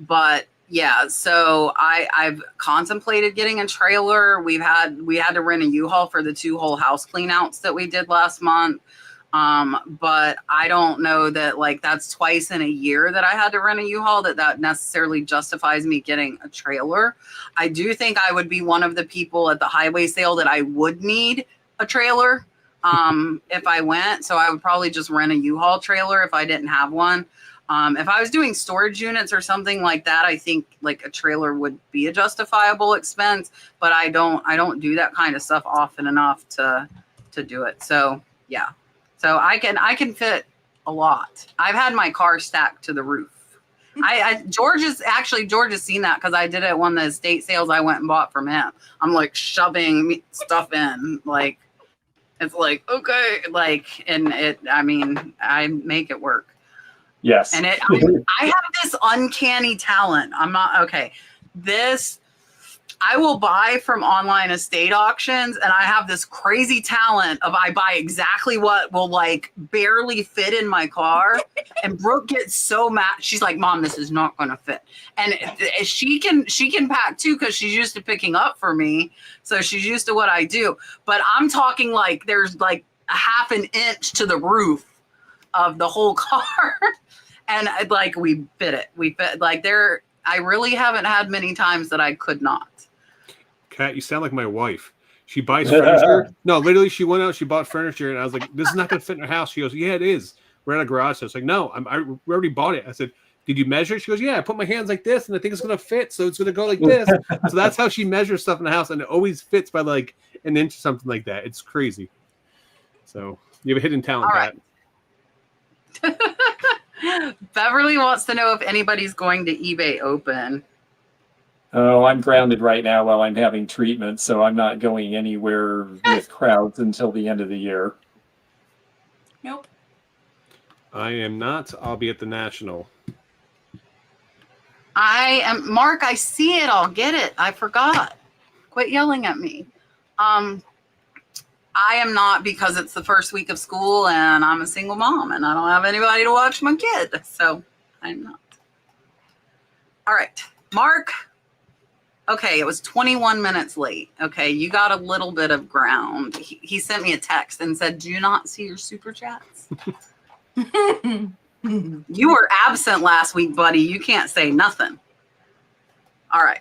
But yeah, so I've contemplated getting a trailer. We had to rent a U-Haul for the 2 whole house clean outs that we did last month. But I don't know that, like, that's twice in a year that I had to rent a U-Haul, that necessarily justifies me getting a trailer. I do think I would be one of the people at the highway sale that I would need a trailer if I went. So I would probably just rent a U-Haul trailer if I didn't have one. If I was doing storage units or something like that, I think like a trailer would be a justifiable expense, but I don't do that kind of stuff often enough to do it. So yeah, so I can fit a lot. I've had my car stacked to the roof. George has seen that, because I did it at one of the estate sales I went and bought from him. I'm like shoving stuff in, like, it's like, okay, like, and I make it work. Yes. And I have this uncanny talent. I will buy from online estate auctions, and I have this crazy talent of I buy exactly what will, like, barely fit in my car. And Brooke gets so mad. She's like, Mom, this is not going to fit. And she can pack too, because she's used to picking up for me. So she's used to what I do. But I'm talking like there's like a half an inch to the roof of the whole car. And like we fit like there. I really haven't had many times that I could not. Kat, you sound like my wife. She buys furniture. No, literally, she went out, she bought furniture, and I was like, this is not going to fit in her house. She goes, yeah, it is. We're at a garage. So I was like, no, I already bought it. I said, did you measure it? She goes, yeah, I put my hands like this, and I think it's going to fit. So it's going to go like this. So that's how she measures stuff in the house, and it always fits by like an inch or something like that. It's crazy. So you have a hidden talent, Kat. Beverly wants to know if anybody's going to eBay Open. Oh, I'm grounded right now while I'm having treatment, so I'm not going anywhere with crowds until the end of the year. Nope. I am not. I'll be at the National. I am, Mark, I see it. I'll get it. I forgot. Quit yelling at me. I am not, because it's the first week of school and I'm a single mom and I don't have anybody to watch my kid. So I'm not. All right, Mark. Okay, it was 21 minutes late. Okay, you got a little bit of ground. He sent me a text and said, do you not see your super chats? You were absent last week, buddy. You can't say nothing. All right.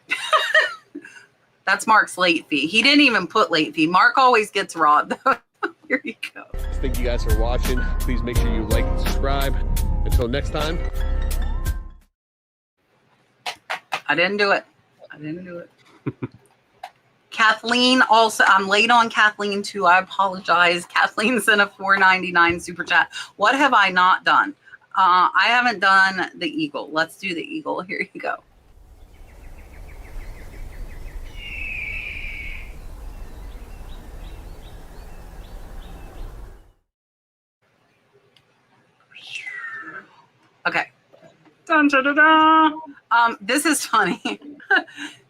That's Mark's late fee. He didn't even put late fee. Mark always gets raw, though. Here you go. Thank you guys for watching. Please make sure you like and subscribe. Until next time. I didn't do it. Kathleen also, I'm late on Kathleen too. I apologize. Kathleen sent a $4.99 super chat. What have I not done? I haven't done the eagle. Let's do the eagle. Here you go. Okay. Dun, dun, dun, dun. This is funny.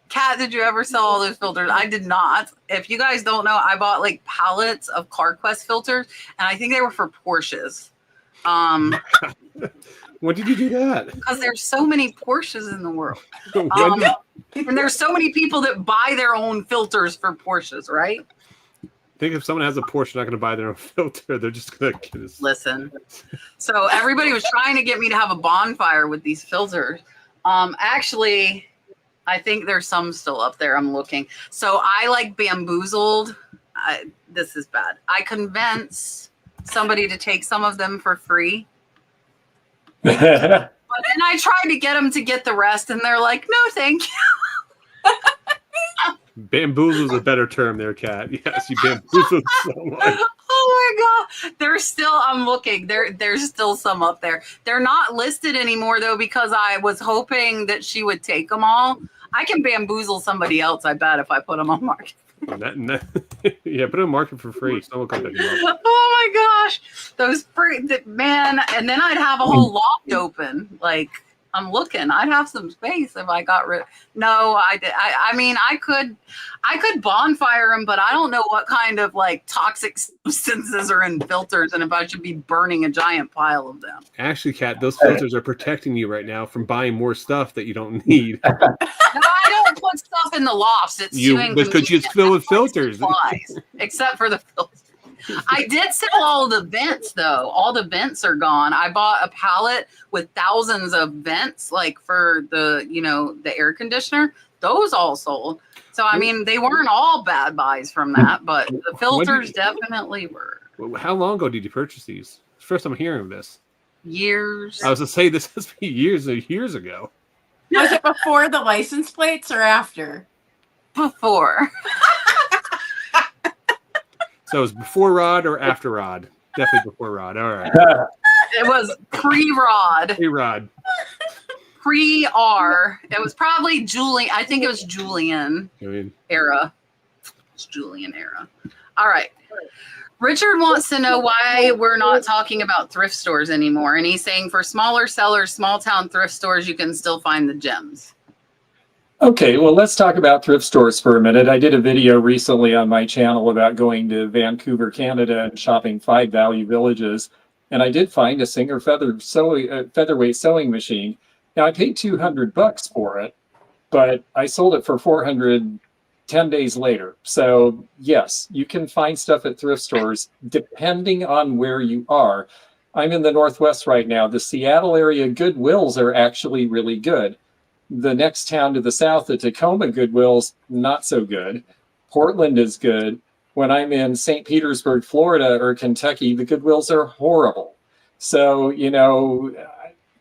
Kat, did you ever sell all those filters? I did not. If you guys don't know, I bought like pallets of CarQuest filters, and I think they were for Porsches. When did you do that? Because there's so many Porsches in the world. When And there's so many people that buy their own filters for Porsches, right? think if someone has a Porsche, they're not going to buy their own filter. They're just going to get us. Listen. So everybody was trying to get me to have a bonfire with these filters. Actually, I think there's some still up there. I'm looking. So I like bamboozled. This is bad. I convinced somebody to take some of them for free. But then I tried to get them to get the rest, and they're like, no, thank you. Bamboozle is a better term there, Kat. Yes, you bamboozled someone. Oh my God. There's still, I'm looking, there's still some up there. They're not listed anymore though, because I was hoping that she would take them all. I can bamboozle somebody else, I bet, if I put them on market. Yeah, put it on market for free. Someone will come pick them up. Oh my gosh. Those free, man. And then I'd have a whole loft open. Like, I'm looking. I'd have some space if I got rid. No, I mean, I could bonfire them, but I don't know what kind of like toxic substances are in filters, and if I should be burning a giant pile of them. Actually, Kat, those filters are protecting you right now from buying more stuff that you don't need. No, I don't put stuff in the lofts. It's too because it's filled with filters. Supplies, except for the filters. I did sell all the vents though. All the vents are gone. I bought a pallet with thousands of vents, like for the, the air conditioner. Those all sold. So, I mean, they weren't all bad buys from that, but the filters definitely were. How long ago did you purchase these? First time hearing of this. Years. I was to say this has been years and years ago. Was it before the license plates or after? Before. So it was before Rod or after Rod? Definitely before Rod. All right. It was pre-Rod. Pre-Rod. Pre-R. It was probably Julian. I think it was Julian era. It's Julian era. All right. Richard wants to know why we're not talking about thrift stores anymore. And he's saying for smaller sellers, small town thrift stores, you can still find the gems. Okay, well, let's talk about thrift stores for a minute. I did a video recently on my channel about going to Vancouver, Canada and shopping 5 value villages. And I did find a Singer featherweight sewing machine. Now, I paid $200 for it, but I sold it for $400 10 days later. So yes, you can find stuff at thrift stores depending on where you are. I'm in the Northwest right now. The Seattle area Goodwills are actually really good. The next town to the south, the Tacoma Goodwills, not so good. Portland is good. When I'm in St. Petersburg, Florida or Kentucky, the Goodwills are horrible. So,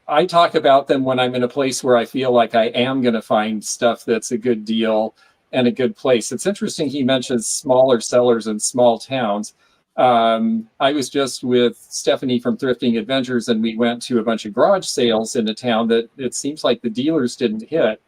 I talk about them when I'm in a place where I feel like I am going to find stuff that's a good deal and a good place. It's interesting he mentions smaller sellers in small towns. I was just with Stephanie from Thrifting Adventures, and we went to a bunch of garage sales in a town that it seems like the dealers didn't hit.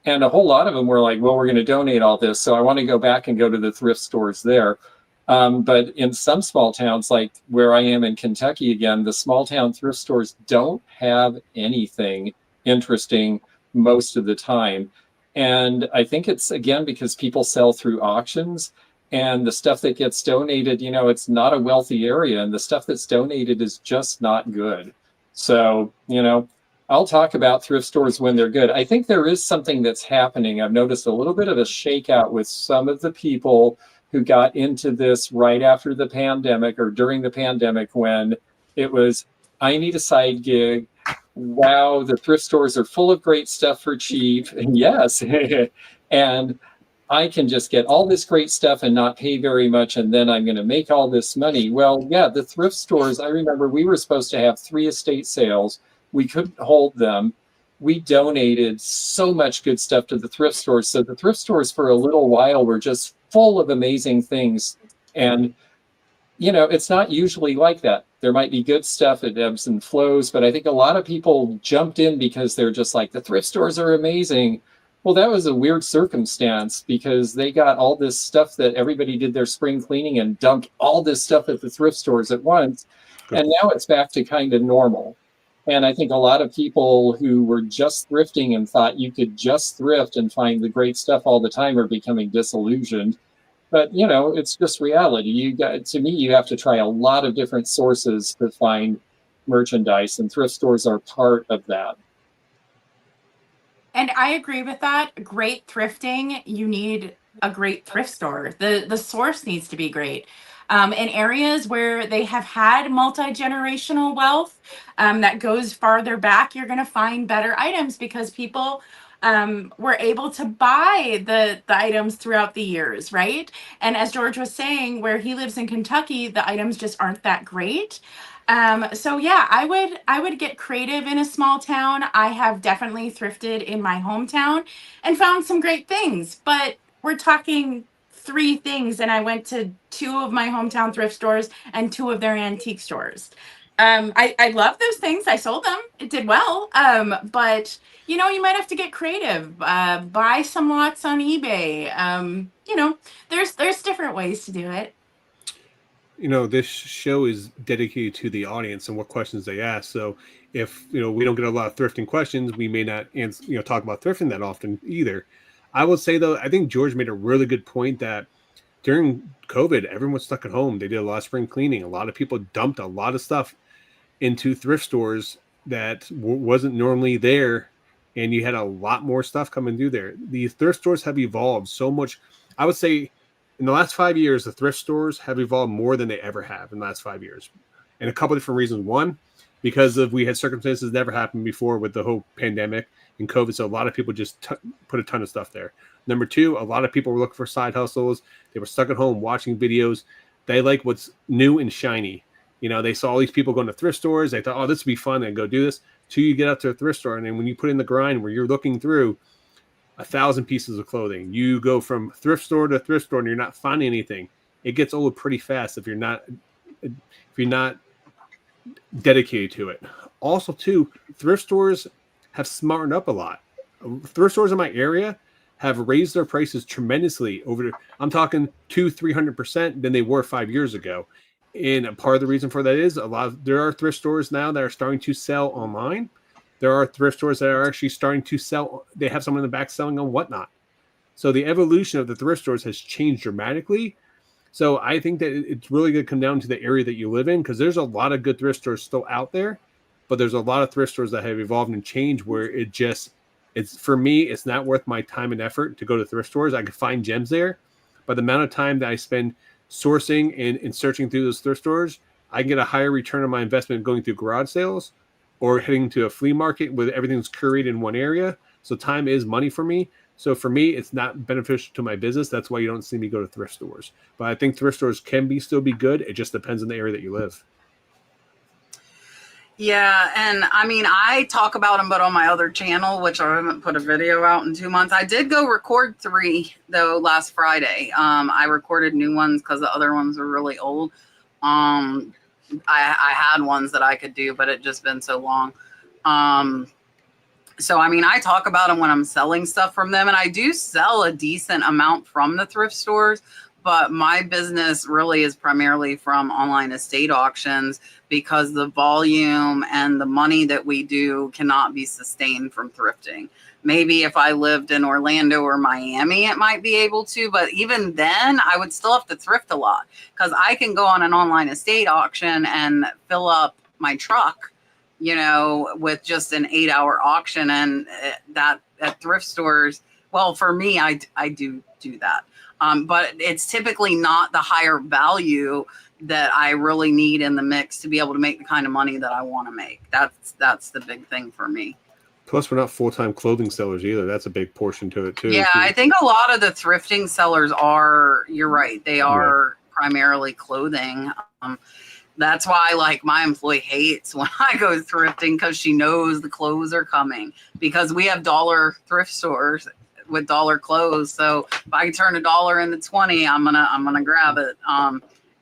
And a whole lot of them were like, well, we're going to donate all this, so I want to go back and go to the thrift stores there. But in some small towns, like where I am in Kentucky again, the small town thrift stores don't have anything interesting most of the time. And I think it's, again, because people sell through auctions. And the stuff that gets donated, it's not a wealthy area, and the stuff that's donated is just not good. So, I'll talk about thrift stores when they're good. I think there is something that's happening. I've noticed a little bit of a shakeout with some of the people who got into this right after the pandemic or during the pandemic, when it was, I need a side gig. Wow, the thrift stores are full of great stuff for cheap. And yes, and I can just get all this great stuff and not pay very much, and then I'm going to make all this money. Well, yeah, the thrift stores, I remember we were supposed to have 3 estate sales. We couldn't hold them. We donated so much good stuff to the thrift stores. So the thrift stores for a little while were just full of amazing things. And, it's not usually like that. There might be good stuff, it ebbs and flows, but I think a lot of people jumped in because they're just like, the thrift stores are amazing. Well, that was a weird circumstance because they got all this stuff that everybody did their spring cleaning and dumped all this stuff at the thrift stores at once. And now it's back to kind of normal. And I think a lot of people who were just thrifting and thought you could just thrift and find the great stuff all the time are becoming disillusioned. But, it's just reality. To me, you have to try a lot of different sources to find merchandise, and thrift stores are part of that. And I agree with that. Great thrifting, you need a great thrift store. The source needs to be great. In areas where they have had multi-generational wealth that goes farther back, you're going to find better items because people were able to buy the items throughout the years, right? And as George was saying, where he lives in Kentucky, the items just aren't that great. So yeah, I would get creative in a small town. I have definitely thrifted in my hometown and found some great things, but we're talking 3 things, and I went to 2 of my hometown thrift stores and 2 of their antique stores. I love those things. I sold them. It did well. But you know, you might have to get creative. Buy some lots on eBay. You know, there's different ways to do it. You know, this show is dedicated to the audience and what questions they ask. So if, you know, we don't get a lot of thrifting questions, we may not answer, you know, talk about thrifting that often either. I will say, though, I think George made a really good point that during COVID, everyone was stuck at home. They did a lot of spring cleaning. A lot of people dumped a lot of stuff into thrift stores that wasn't normally there. And you had a lot more stuff coming through there. The thrift stores have evolved so much. I would say in the last 5 years, the thrift stores have evolved more than they ever have in the last 5 years. And a couple of different reasons. One, because we had circumstances that never happened before with the whole pandemic and COVID. So a lot of people just put a ton of stuff there. Number 2, a lot of people were looking for side hustles. They were stuck at home watching videos. They like what's new and shiny. You know, they saw all these people going to thrift stores. They thought, oh, this would be fun. And go do this. 2, you get out to a thrift store. And then when you put in the grind where you're looking through 1,000 pieces of clothing, you go from thrift store to thrift store and you're not finding anything. It gets old pretty fast if you're not dedicated to it. Also, too, thrift stores have smartened up a lot. Thrift stores in my area have raised their prices tremendously I'm talking 200-300% than they were 5 years ago. And a part of the reason for that is there are thrift stores now that are starting to sell online. There are thrift stores that are actually starting to sell. They have someone in the back selling on Whatnot. So the evolution of the thrift stores has changed dramatically. So I think that it's really going to come down to the area that you live in, because there's a lot of good thrift stores still out there, but there's a lot of thrift stores that have evolved and changed where for me, it's not worth my time and effort to go to thrift stores. I can find gems there, but the amount of time that I spend sourcing and searching through those thrift stores, I can get a higher return on my investment going through garage sales or heading to a flea market where everything's curated in one area. So time is money for me. So for me, it's not beneficial to my business. That's why you don't see me go to thrift stores. But I think thrift stores can still be good. It just depends on the area that you live. Yeah, and I mean, I talk about them, but on my other channel, which I haven't put a video out in 2 months. I did go record 3, though, last Friday. I recorded new ones because the other ones were really old. I had ones that I could do, but it just been so long. So, I mean, I talk about them when I'm selling stuff from them, and I do sell a decent amount from the thrift stores, but my business really is primarily from online estate auctions because the volume and the money that we do cannot be sustained from thrifting. Maybe if I lived in Orlando or Miami, it might be able to, but even then I would still have to thrift a lot because I can go on an online estate auction and fill up my truck, you know, with just an 8-hour auction. And that at thrift stores, well, for me, I do that. But it's typically not the higher value that I really need in the mix to be able to make the kind of money that I want to make. That's the big thing for me. Plus, we're not full-time clothing sellers either. That's a big portion to it, too. Yeah, I think a lot of the thrifting sellers you're right, they are primarily clothing. That's why, like, my employee hates when I go thrifting because she knows the clothes are coming because we have dollar thrift stores with dollar clothes. So if I can turn $1 into 20, I'm gonna grab it.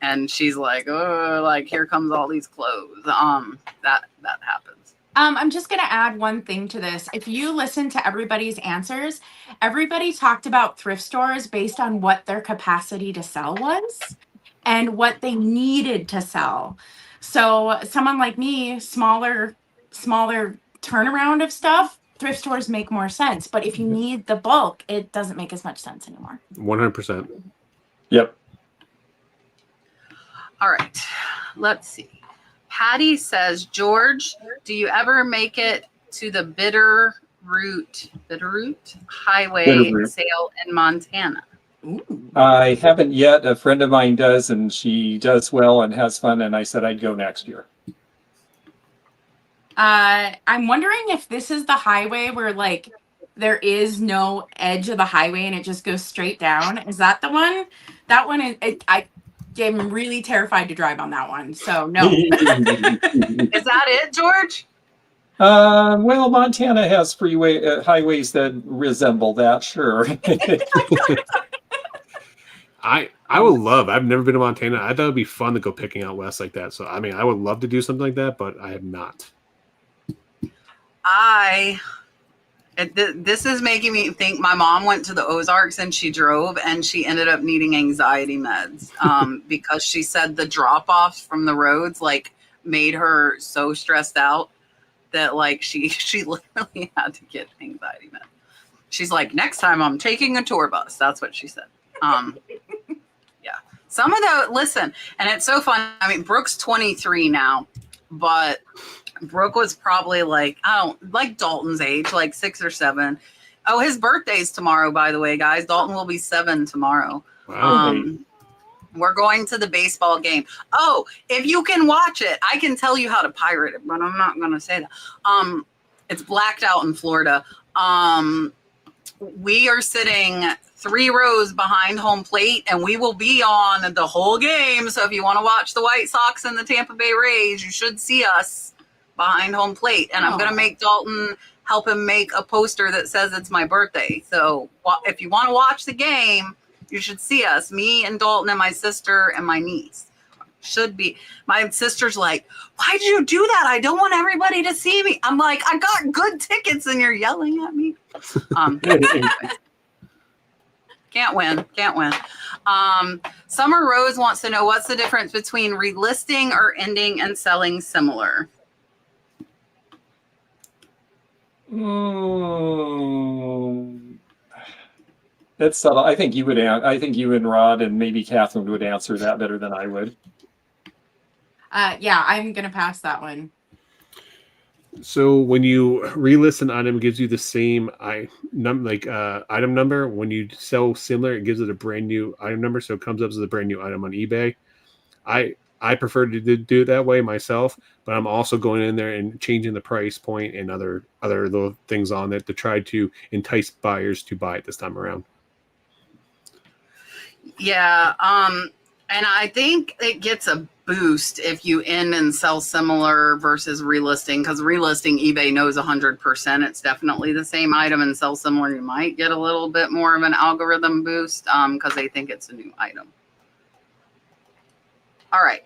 And she's like, oh, like here comes all these clothes. That happens. I'm just going to add one thing to this. If you listen to everybody's answers, everybody talked about thrift stores based on what their capacity to sell was and what they needed to sell. So someone like me, smaller turnaround of stuff, thrift stores make more sense. But if you need the bulk, it doesn't make as much sense anymore. 100%. Yep. All right. Let's see. Patty says, George, do you ever make it to the Bitterroot Highway Bitterroot. sale in Montana? Ooh. I haven't yet. A friend of mine does, and she does well and has fun. And I said I'd go next year. I'm wondering if this is the highway where like there is no edge of the highway and it just goes straight down. Is that the one? That one is. I am really terrified to drive on that one. So no. Is that it, George? Well, Montana has highways that resemble that. Sure. I would love. I've never been to Montana. I thought it'd be fun to go picking out west like that. So I mean, I would love to do something like that, but I have not. This is making me think. My mom went to the Ozarks and she drove, and she ended up needing anxiety meds because she said the drop offs from the roads like made her so stressed out that like she literally had to get anxiety meds. She's like, next time I'm taking a tour bus. That's what she said. Yeah. Some of the, listen, and it's so fun. I mean, Brooke's 23 now, but Brooke was probably like, like Dalton's age, like 6 or 7. Oh, his birthday's tomorrow, by the way, guys. Dalton will be 7 tomorrow. Wow. We're going to the baseball game. Oh, if you can watch it, I can tell you how to pirate it, but I'm not going to say that. It's blacked out in Florida. We are sitting 3 rows behind home plate, and we will be on the whole game. So if you want to watch the White Sox and the Tampa Bay Rays, you should see us behind home plate. And I'm going to make Dalton help him make a poster that says it's my birthday. So if you want to watch the game, you should see us, me and Dalton and my sister and my niece. Should be. My sister's like, why'd you do that? I don't want everybody to see me. I'm like, I got good tickets and you're yelling at me. Can't win. Summer Rose wants to know, what's the difference between relisting or ending and selling similar? That's subtle. I think you and Rod and maybe Catherine would answer that better than I would. Yeah, I'm gonna pass that one. So when you relist an item, it gives you the same item number. When you sell similar, it gives it a brand new item number, so it comes up as a brand new item on eBay. I prefer to do it that way myself, but I'm also going in there and changing the price point and other little things on it to try to entice buyers to buy it this time around. Yeah, and I think it gets a boost if you end and sell similar versus relisting, because relisting, eBay knows 100% it's definitely the same item, and sell similar, you might get a little bit more of an algorithm boost because they think it's a new item. All right.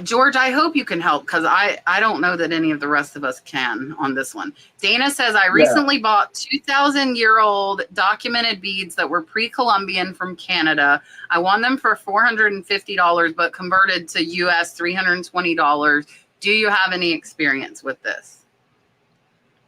George, I hope you can help, because I don't know that any of the rest of us can on this one. Dana says, I recently bought 2,000-year-old documented beads that were pre-Columbian from Canada. I won them for $450, but converted to US $320. Do you have any experience with this?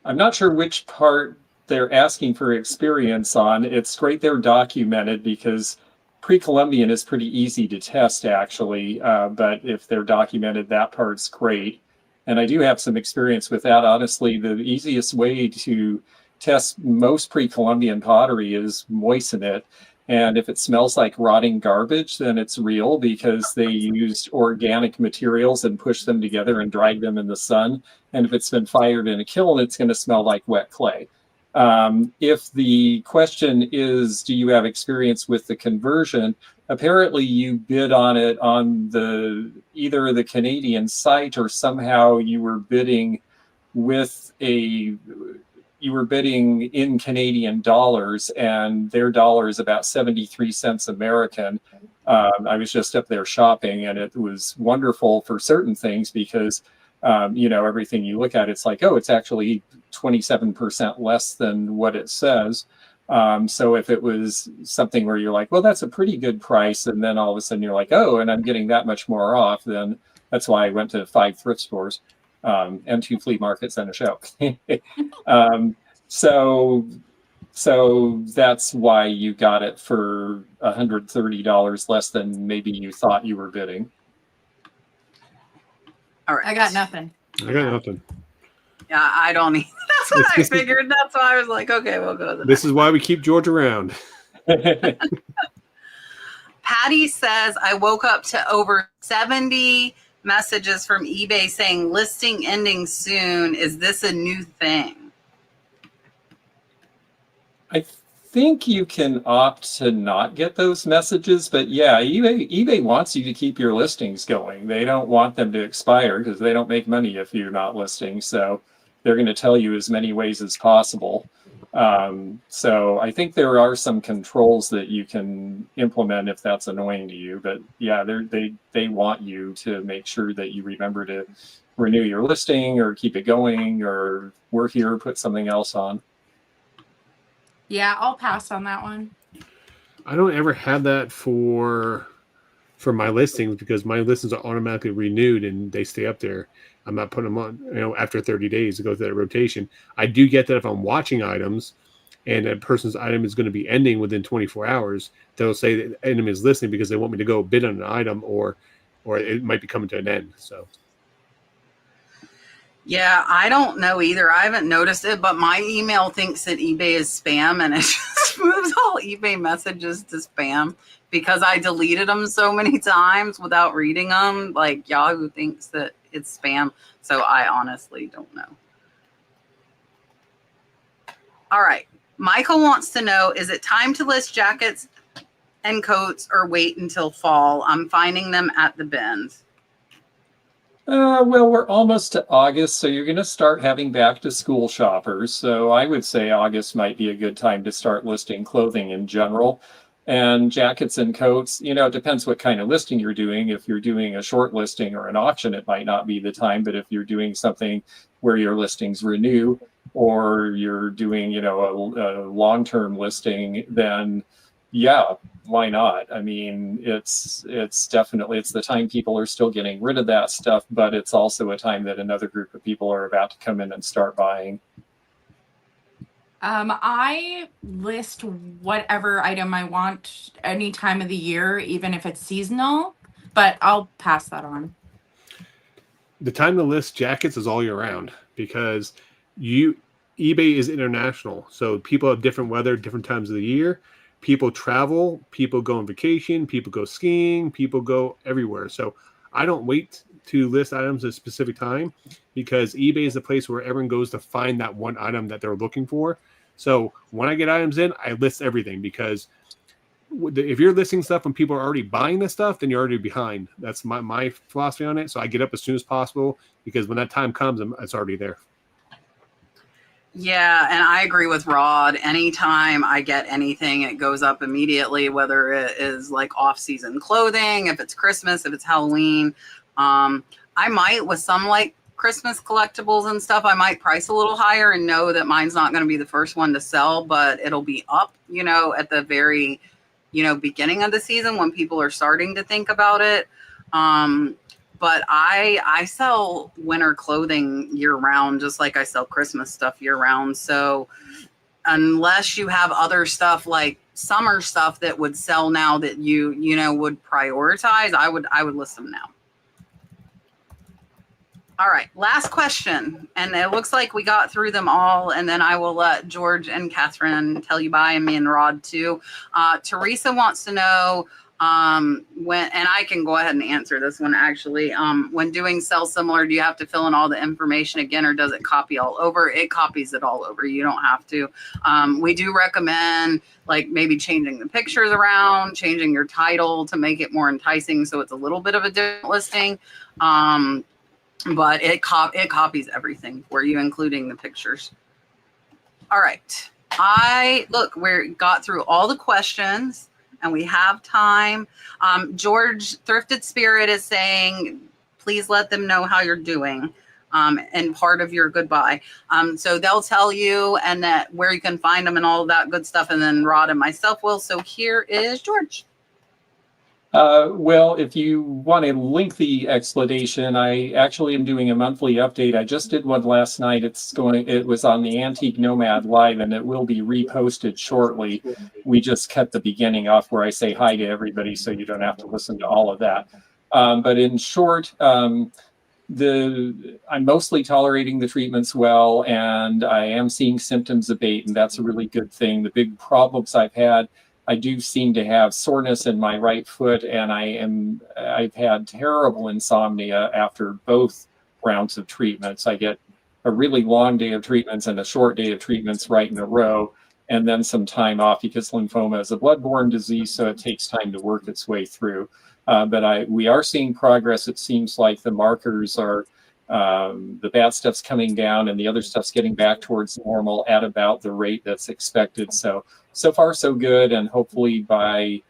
I'm not sure which part they're asking for experience on. It's great they're documented, because pre-Columbian is pretty easy to test, actually, but if they're documented, that part's great. And I do have some experience with that. Honestly, the easiest way to test most pre-Columbian pottery is moisten it. And if it smells like rotting garbage, then it's real, because they used organic materials and pushed them together and dried them in the sun. And if it's been fired in a kiln, it's going to smell like wet clay. If the question is, do you have experience with the conversion? Apparently you bid on it on either the Canadian site, or somehow you were bidding in Canadian dollars, and their dollar is about 73 cents American. I was just up there shopping, and it was wonderful for certain things, because everything you look at, it's like, oh, it's actually 27% less than what it says. So if it was something where you're like, well, that's a pretty good price, and then all of a sudden you're like, oh, and I'm getting that much more off, then that's why I went to 5 thrift stores and 2 flea markets and a show. So that's why you got it for $130 less than maybe you thought you were bidding. All right. I got nothing. I got nothing. Yeah, I don't either. That's what I This is- figured. That's why I was like, okay, we'll go to the This next. is why we keep George around. Patty says, I woke up to over 70 messages from eBay saying listing ending soon. Is this a new thing? I think you can opt to not get those messages, but yeah, eBay wants you to keep your listings going. They don't want them to expire because they don't make money if you're not listing. So they're going to tell you as many ways as possible. So I think there are some controls that you can implement if that's annoying to you. But yeah, they want you to make sure that you remember to renew your listing or keep it going or work here, put something else on. Yeah, I'll pass on that one. I don't ever have that for my listings because my listings are automatically renewed and they stay up there. I'm not putting them on, after 30 days to go through that rotation. I do get that if I'm watching items and a person's item is going to be ending within 24 hours, they'll say the item is listing because they want me to go bid on an item or it might be coming to an end. So. Yeah, I don't know either. I haven't noticed it, but my email thinks that eBay is spam and it just moves all eBay messages to spam because I deleted them so many times without reading them. Like Yahoo thinks that it's spam. So I honestly don't know. All right. Michael wants to know, is it time to list jackets and coats or wait until fall? I'm finding them at the bins. Well, we're almost to August, so you're going to start having back to school shoppers. So I would say August might be a good time to start listing clothing in general. And jackets and coats, it depends what kind of listing you're doing. If you're doing a short listing or an auction, it might not be the time. But if you're doing something where your listings renew or you're doing, a long-term listing, then yeah, why not? I mean, it's definitely, it's the time people are still getting rid of that stuff, but it's also a time that another group of people are about to come in and start buying. I list whatever item I want any time of the year, even if it's seasonal, but I'll pass that on. The time to list jackets is all year round because eBay is international. So people have different weather, different times of the year. People travel, people go on vacation, people go skiing, people go everywhere. So I don't wait to list items at a specific time because eBay is the place where everyone goes to find that one item that they're looking for. So when I get items in, I list everything because if you're listing stuff when people are already buying this stuff, then you're already behind. That's my philosophy on it. So I get up as soon as possible because when that time comes, it's already there. Yeah, and I agree with Rod. Anytime I get anything, it goes up immediately, whether it is like off-season clothing, if it's Christmas, if it's Halloween. I might, with some like Christmas collectibles and stuff, I might price a little higher and know that mine's not going to be the first one to sell, but it'll be up, at the very, beginning of the season when people are starting to think about it. But I sell winter clothing year round, just like I sell Christmas stuff year round. So unless you have other stuff like summer stuff that would sell now that you would prioritize, I would list them now. All right, last question. And it looks like we got through them all. And then I will let George and Katherine tell you bye, and me and Rod too. Teresa wants to know, when, and I can go ahead and answer this one actually. When doing sell similar, do you have to fill in all the information again, or does it copy all over? It copies it all over. You don't have to. We do recommend like maybe changing the pictures around, changing your title to make it more enticing, so it's a little bit of a different listing. But it copies everything for you, including the pictures. All right. We got through all the questions and we have time. George, Thrifted Spirit is saying, please let them know how you're doing. And part of your goodbye. So they'll tell you and that where you can find them and all of that good stuff. And then Rod and myself will. So here is George. Well, if you want a lengthy explanation, I actually am doing a monthly update. I just did one last night. It was on the Antique Nomad Live, and it will be reposted shortly. We just cut the beginning off where I say hi to everybody, so you don't have to listen to all of that. But in short, I'm mostly tolerating the treatments well, and I am seeing symptoms abate, and that's a really good thing. The big problems I've had, I do seem to have soreness in my right foot, and I've had terrible insomnia after both rounds of treatments. I get a really long day of treatments and a short day of treatments right in a row, and then some time off because lymphoma is a blood-borne disease, so it takes time to work its way through. But we are seeing progress. It seems like the markers are, the bad stuff's coming down and the other stuff's getting back towards normal at about the rate that's expected. So far so good. And hopefully by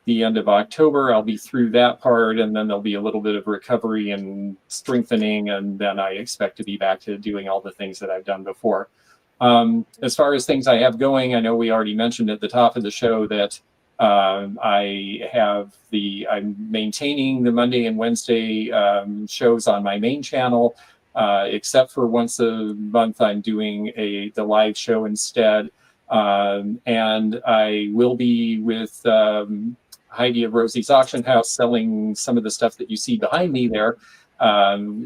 the end of October, I'll be through that part, and then there'll be a little bit of recovery and strengthening. And then I expect to be back to doing all the things that I've done before. As far as things I have going, I know we already mentioned at the top of the show that I'm maintaining the Monday and Wednesday shows on my main channel, except for once a month I'm doing the live show instead. And I will be with Heidi of Rosie's Auction House selling some of the stuff that you see behind me there.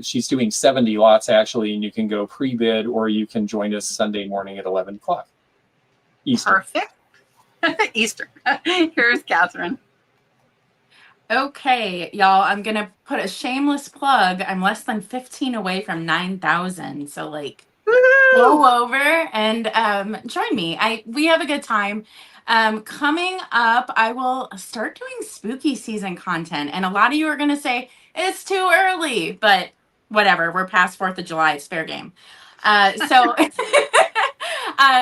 She's doing 70 lots actually, and you can go pre-bid or you can join us Sunday morning at 11 o'clock Eastern. Perfect. Eastern. Here's Katherine. Okay, y'all, I'm going to put a shameless plug. I'm less than 15 away from 9,000. So like, go over and join me. We have a good time. Coming up, I will start doing spooky season content. And a lot of you are going to say, it's too early, but whatever. We're past 4th of July. It's fair game.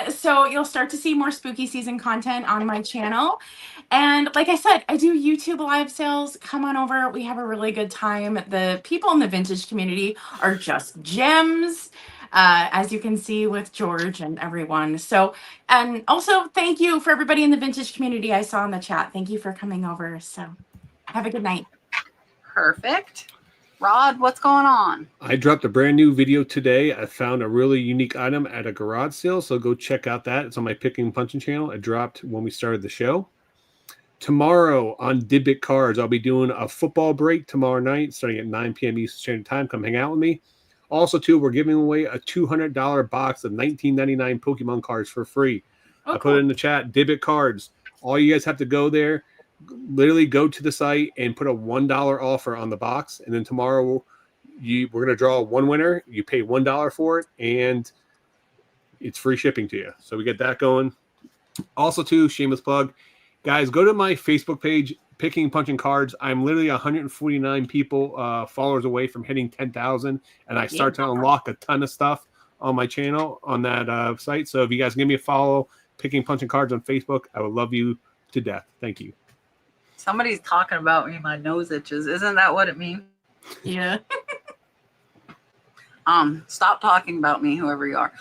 So you'll start to see more spooky season content on my channel. And like I said, I do YouTube live sales. Come on over. We have a really good time. The people in the vintage community are just gems, as you can see with George and everyone. So, and also thank you for everybody in the vintage community I saw in the chat. Thank you for coming over. So have a good night. Perfect. Rod, what's going on? I dropped a brand new video today. I found a really unique item at a garage sale, so go check out that. It's on my Picking and Punching channel. It dropped when we started the show. Tomorrow on Dibbit Cards, I'll be doing a football break tomorrow night, starting at 9 p.m. Eastern Standard Time. Come hang out with me. Also, too, we're giving away a $200 box of $19.99 Pokemon cards for free. I put it in the chat, Dibbit Cards. All you guys have to go there, literally go to the site and put a $1 offer on the box. And then tomorrow we're going to draw one winner. You pay $1 for it, and it's free shipping to you. So we get that going. Also, too, shameless plug. Guys, go to my Facebook page, Picking and Punching Cards. I'm literally 149 people, followers away from hitting 10,000. And I start to unlock a ton of stuff on my channel on that site. So if you guys give me a follow, Picking and Punching Cards on Facebook, I would love you to death. Thank you. Somebody's talking about me. My nose itches. Isn't that what it means? Yeah. Stop talking about me, whoever you are.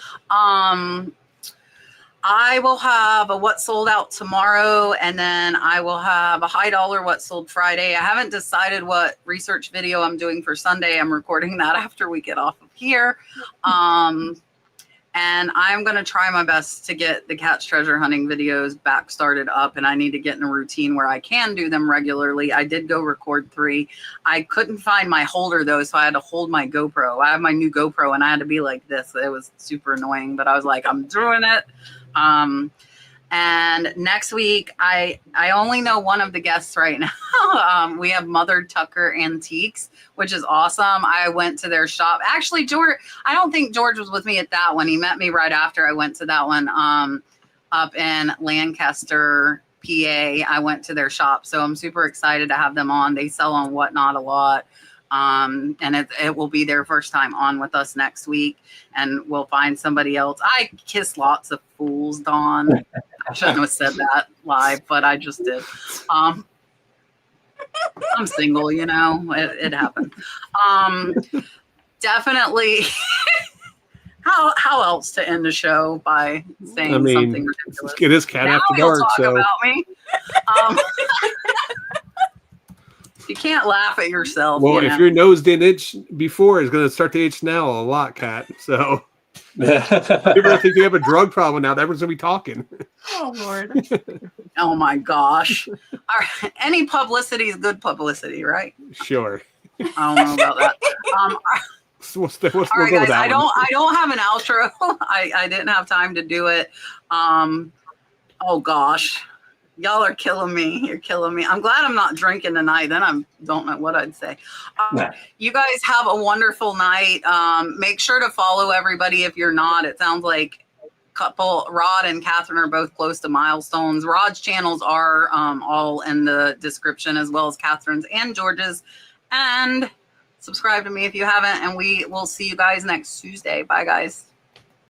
I will have a what sold out tomorrow, and then I will have a high dollar what sold Friday. I haven't decided what research video I'm doing for Sunday. I'm recording that after we get off of here. And I'm going to try my best to get the Catch Treasure hunting videos back started up, and I need to get in a routine where I can do them regularly. I did go record 3. I couldn't find my holder, though, so I had to hold my GoPro. I have my new GoPro, and I had to be like this. It was super annoying, but I was like, I'm doing it. And next week, I only know one of the guests right now. We have Mother Tucker Antiques, which is awesome. I went to their shop. Actually, George, I don't think George was with me at that one. He met me right after I went to that one up in Lancaster, PA. I went to their shop. So I'm super excited to have them on. They sell on Whatnot a lot. And it will be their first time on with us next week, and we'll find somebody else. I kiss lots of fools, Dawn. I shouldn't have said that live, but I just did. I'm single, you know, it happened. Definitely. How else to end the show by saying something ridiculous? It is Cat now After you'll Dark. talk So about me. You can't laugh at yourself. well, you if know? your nose didn't itch before, it's going to start to itch now a lot, Cat. So people think you have a drug problem now. Everyone's going to be talking. Oh, Lord. Oh my gosh. All right. Any publicity is good publicity, right? Sure. I don't know about that. We'll all go right, with guys. that one. I don't have an outro. I didn't have time to do it. Oh gosh, y'all are killing me. You're killing me. I'm glad I'm not drinking tonight. Then I don't know what I'd say. You guys have a wonderful night. Make sure to follow everybody if you're not. It sounds like Rod and Katherine are both close to milestones. Rod's channels are all in the description, as well as Katherine's and George's. And subscribe to me if you haven't, and we will see you guys next Tuesday. Bye, guys.